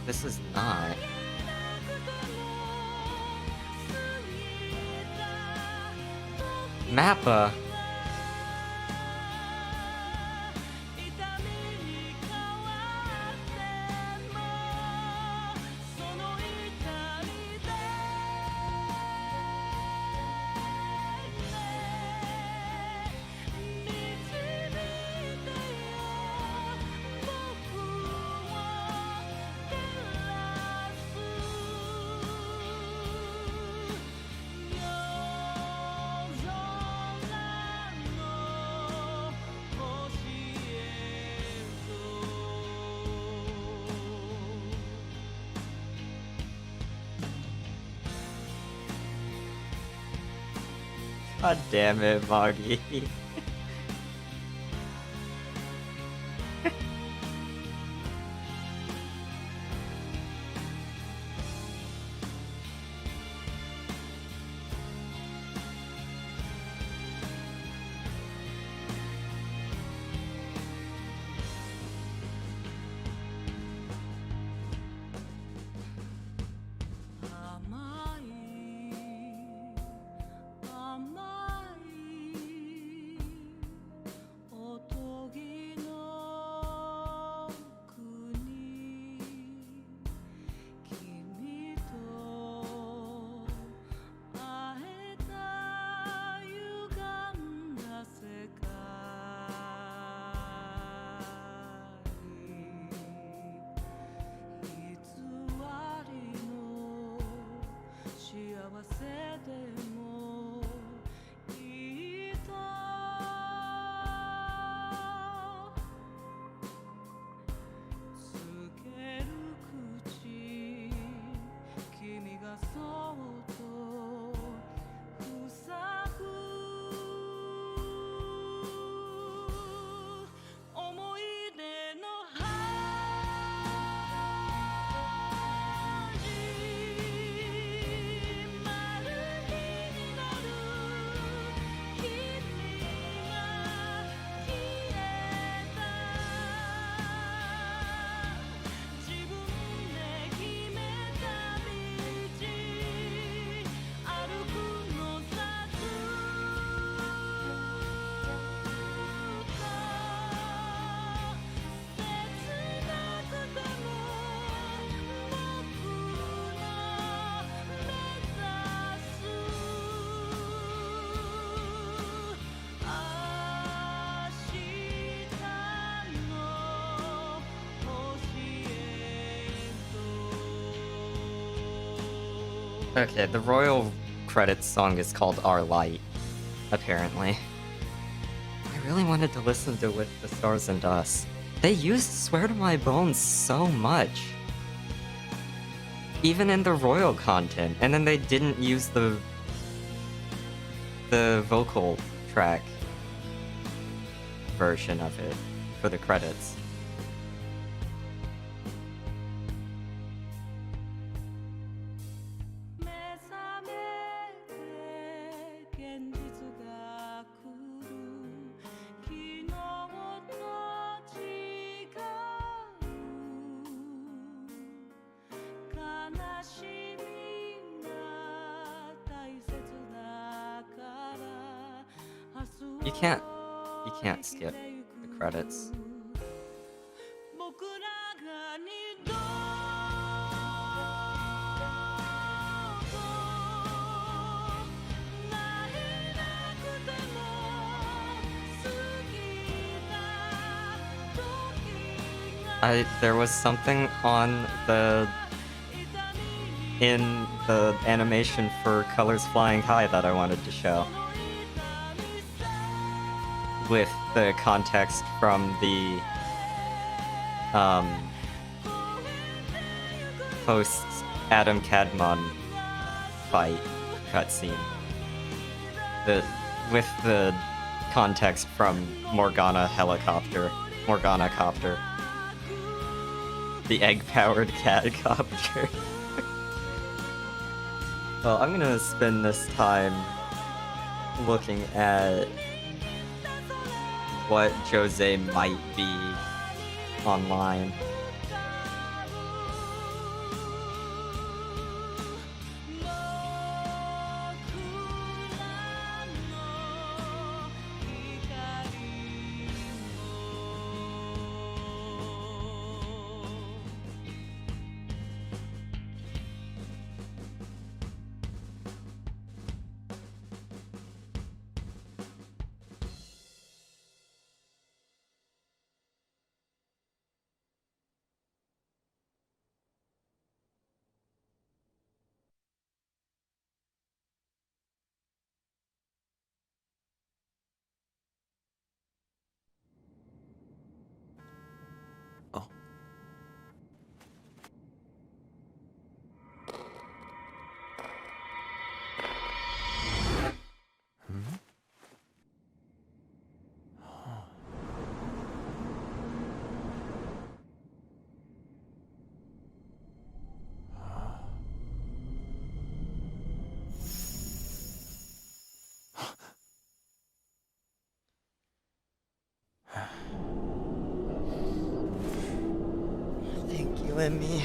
This is not. Mappa. God damn it, Moggy. Okay, the royal credits song is called Our Light, apparently. I really wanted to listen to With the Stars and Us. They used Swear to My Bones so much. Even in the royal content, and then they didn't use the vocal track version of it for the credits. You can't skip the credits. There was something in the animation for Colors Flying High that I wanted to show. With the context from the post Adam Cadmon fight cutscene. With the context from Morgana Copter. The egg-powered catcopter. Well, I'm gonna spend this time looking at what Jose might be online. in me.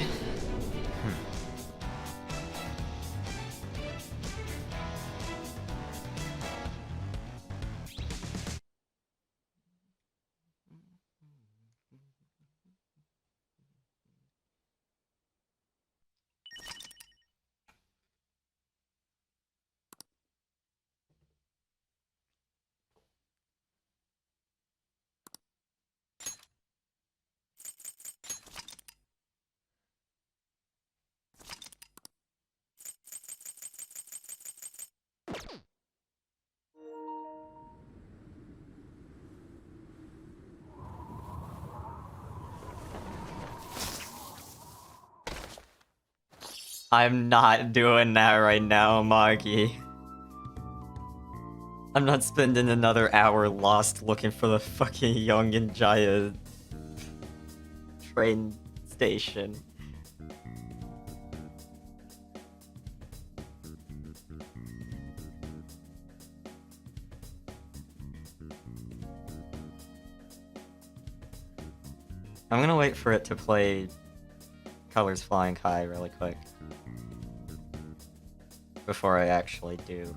I'm not doing that right now, Magi. I'm not spending another hour lost looking for the fucking Young and Jaya train station. I'm gonna wait for it to play Colors Flying High really quick before I actually do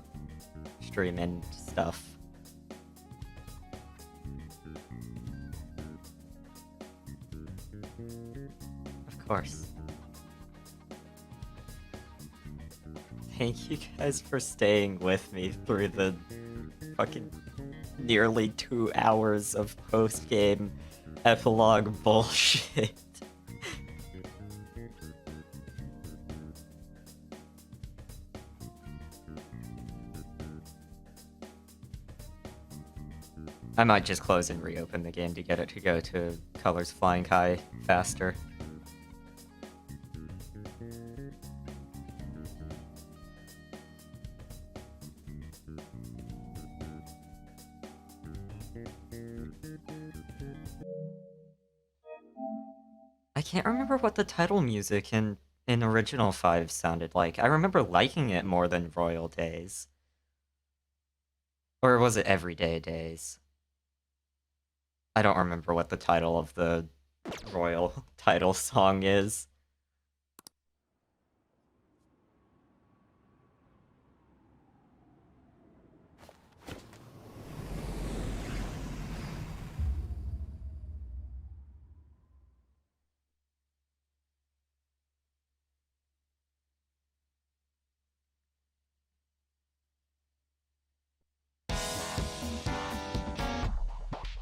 stream and stuff. Of course. Thank you guys for staying with me through the fucking nearly 2 hours of post-game epilogue bullshit. I might just close and reopen the game to get it to go to Colors Flying High faster. I can't remember what the title music in Original 5 sounded like. I remember liking it more than Royal Days. Or was it Everyday Days? I don't remember what the title of the Royal title song is.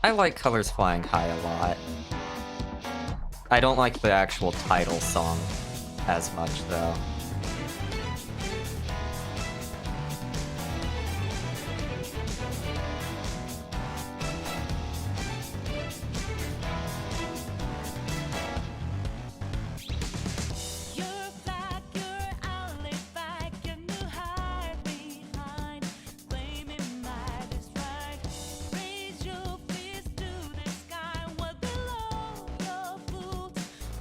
I like Colors Flying High a lot. I don't like the actual title song as much, though.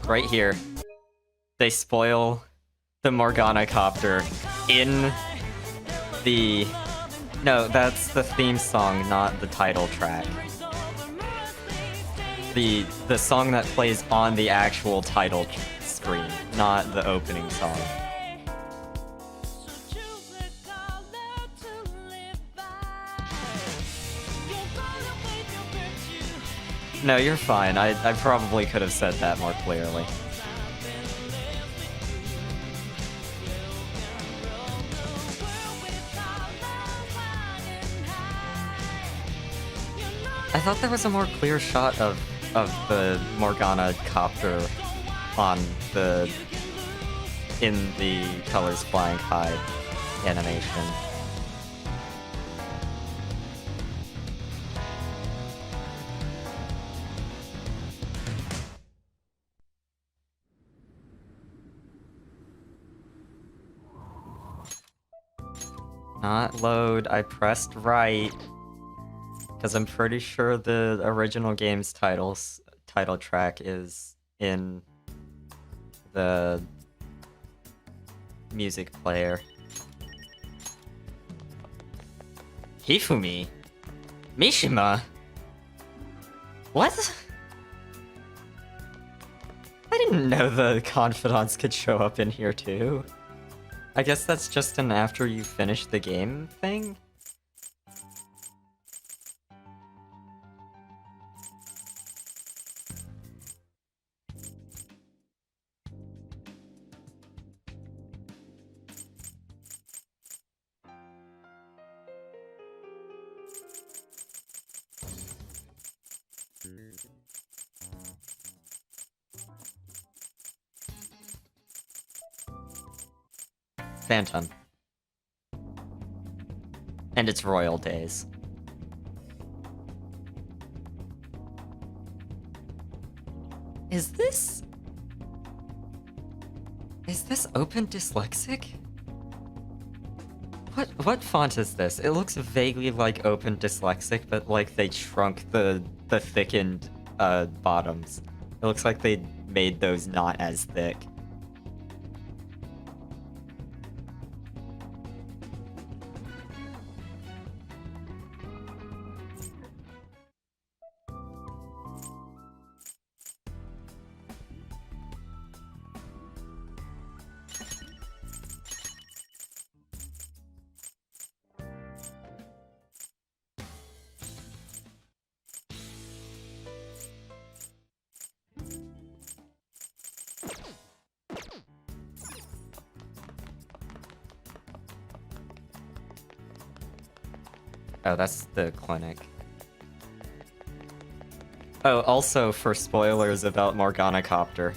Right here, they spoil the Morgana copter in the... No, that's the theme song, not the title track. The song that plays on the actual title screen, not the opening song. No, you're fine. I probably could have said that more clearly. I thought there was a more clear shot of the Morgana copter on in the Colors Flying High animation. Not load, I pressed right. Because I'm pretty sure the original game's title track is in the music player. Hifumi? Mishima? What? I didn't know the confidants could show up in here too. I guess that's just an after you finish the game thing? Phantom. And its royal days. Is this open dyslexic? What font is this? It looks vaguely like open dyslexic, but like they shrunk the thickened bottoms. It looks like they made those not as thick. Oh, that's the clinic. Oh, also for spoilers about Morgana Copter.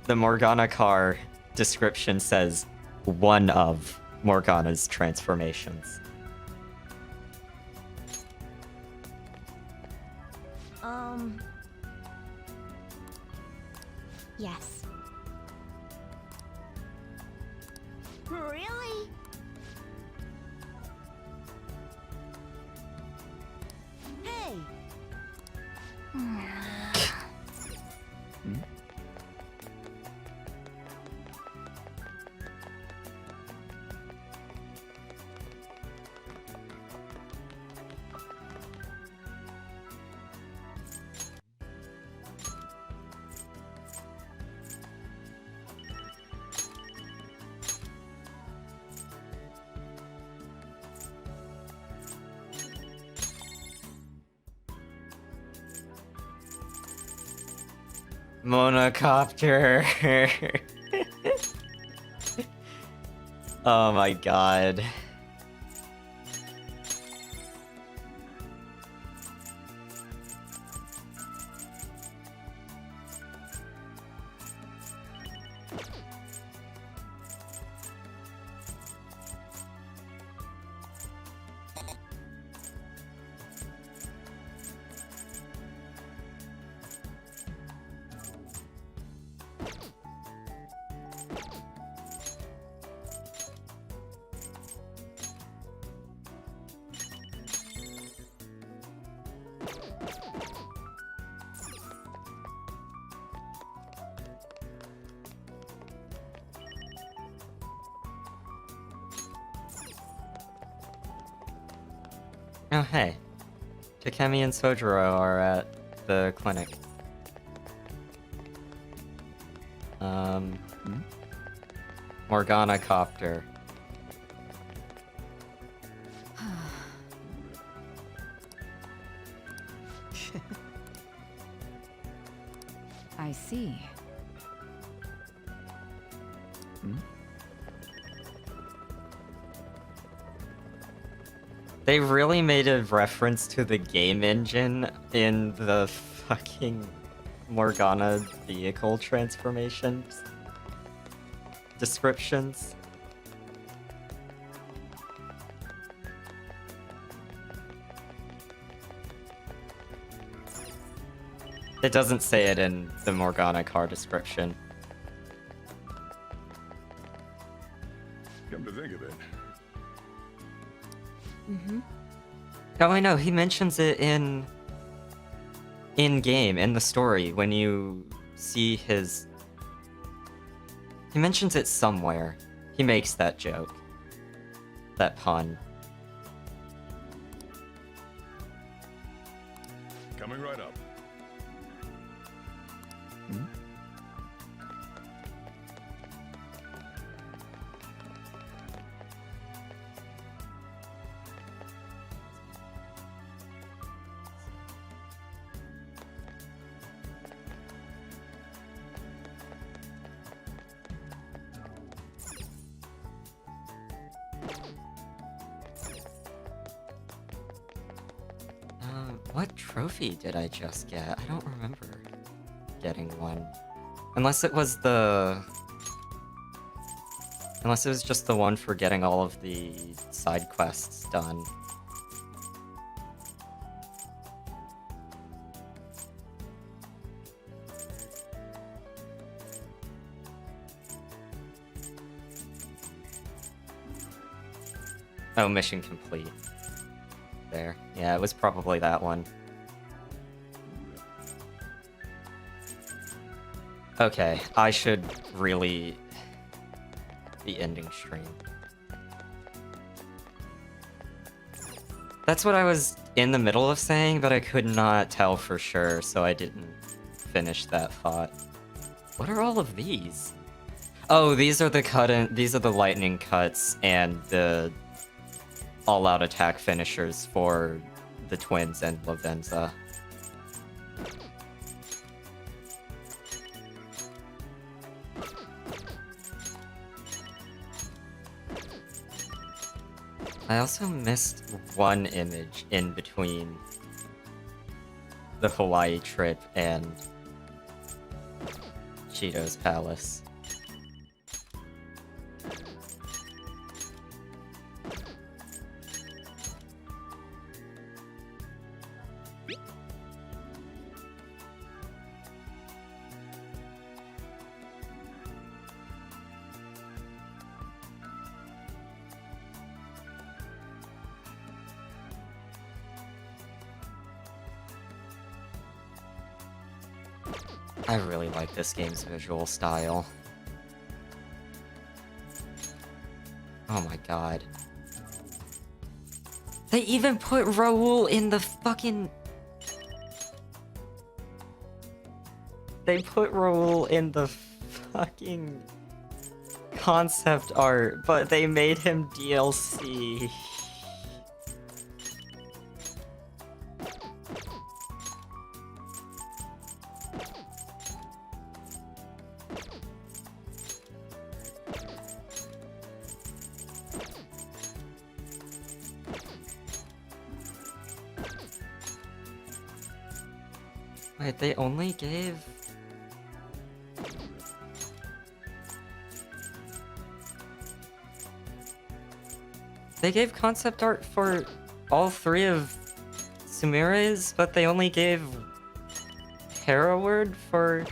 The Morgana car description says one of Morgana's transformations. Yes. Really? Hey. Monocopter. Oh my god. Oh hey, Takemi and Sojiro are at the clinic. Morgana Copter. I see. They really made a reference to the game engine in the fucking Morgana vehicle transformations descriptions. It doesn't say it in the Morgana car description. Come to think of it. Oh, I know, he mentions it in-game, in the story, when you see his... He mentions it somewhere. He makes that joke. That pun. Coming right up. What trophy did I just get? I don't remember getting one. Unless it was the... Unless it was just the one for getting all of the side quests done. Oh, mission complete. There. Yeah, it was probably that one. Okay, I should really be ending stream. That's what I was in the middle of saying, but I could not tell for sure, so I didn't finish that thought. What are all of these? Oh, these are the lightning cuts and the all-out attack finishers for the twins and Lavenza. I also missed one image in between the Hawaii trip and Cheeto's Palace. I really like this game's visual style. Oh my god. They even put Raoul in the fucking... They put Raoul in the fucking concept art, but they made him DLC. Wait, they only gave... They gave concept art for all three of Sumire's, but they only gave Hereward for...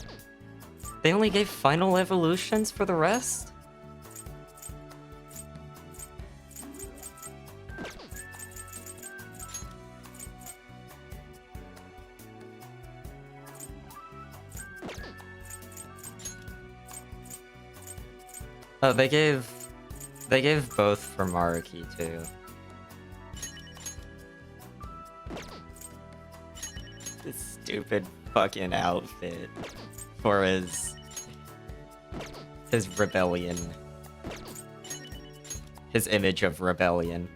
They only gave Final Evolutions for the rest? Oh, they gave both for Maruki too. This stupid fucking outfit for his rebellion. His image of rebellion.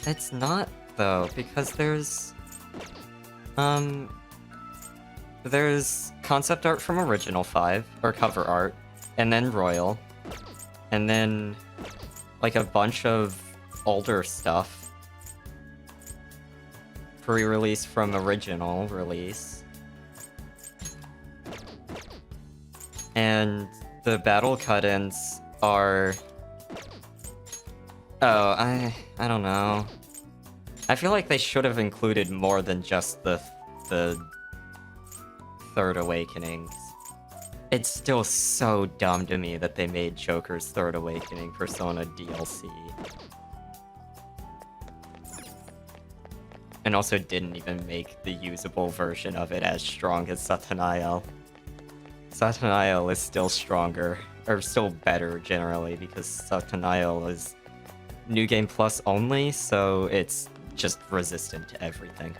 It's not, though, because there's concept art from Original 5, or cover art, and then Royal, and then, like, a bunch of older stuff. Pre-release from Original release. And the battle cut-ins are... Oh, I don't know. I feel like they should have included more than just the Third Awakenings. It's still so dumb to me that they made Joker's Third Awakening Persona DLC. And also didn't even make the usable version of it as strong as Satanael. Satanael is still stronger, or still better generally, because Satanael is New Game Plus only, so it's just resistant to everything.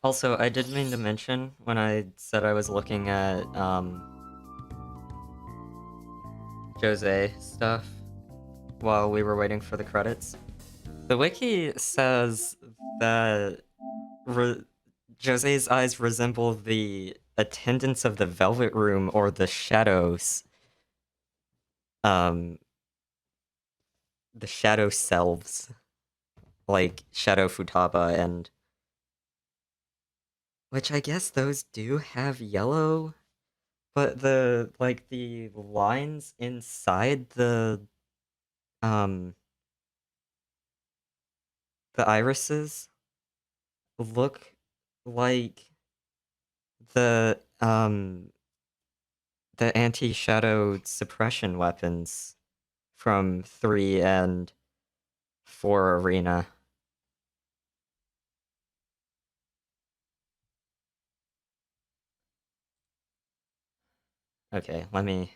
Also, I did mean to mention when I said I was looking at Jose stuff while we were waiting for the credits. The wiki says that Jose's eyes resemble the attendants of the Velvet Room or the Shadows. The Shadow Selves. Like Shadow Futaba and... Which I guess those do have yellow, but the lines inside the irises look like the anti-shadow suppression weapons from 3 and 4 Arena. Okay, let me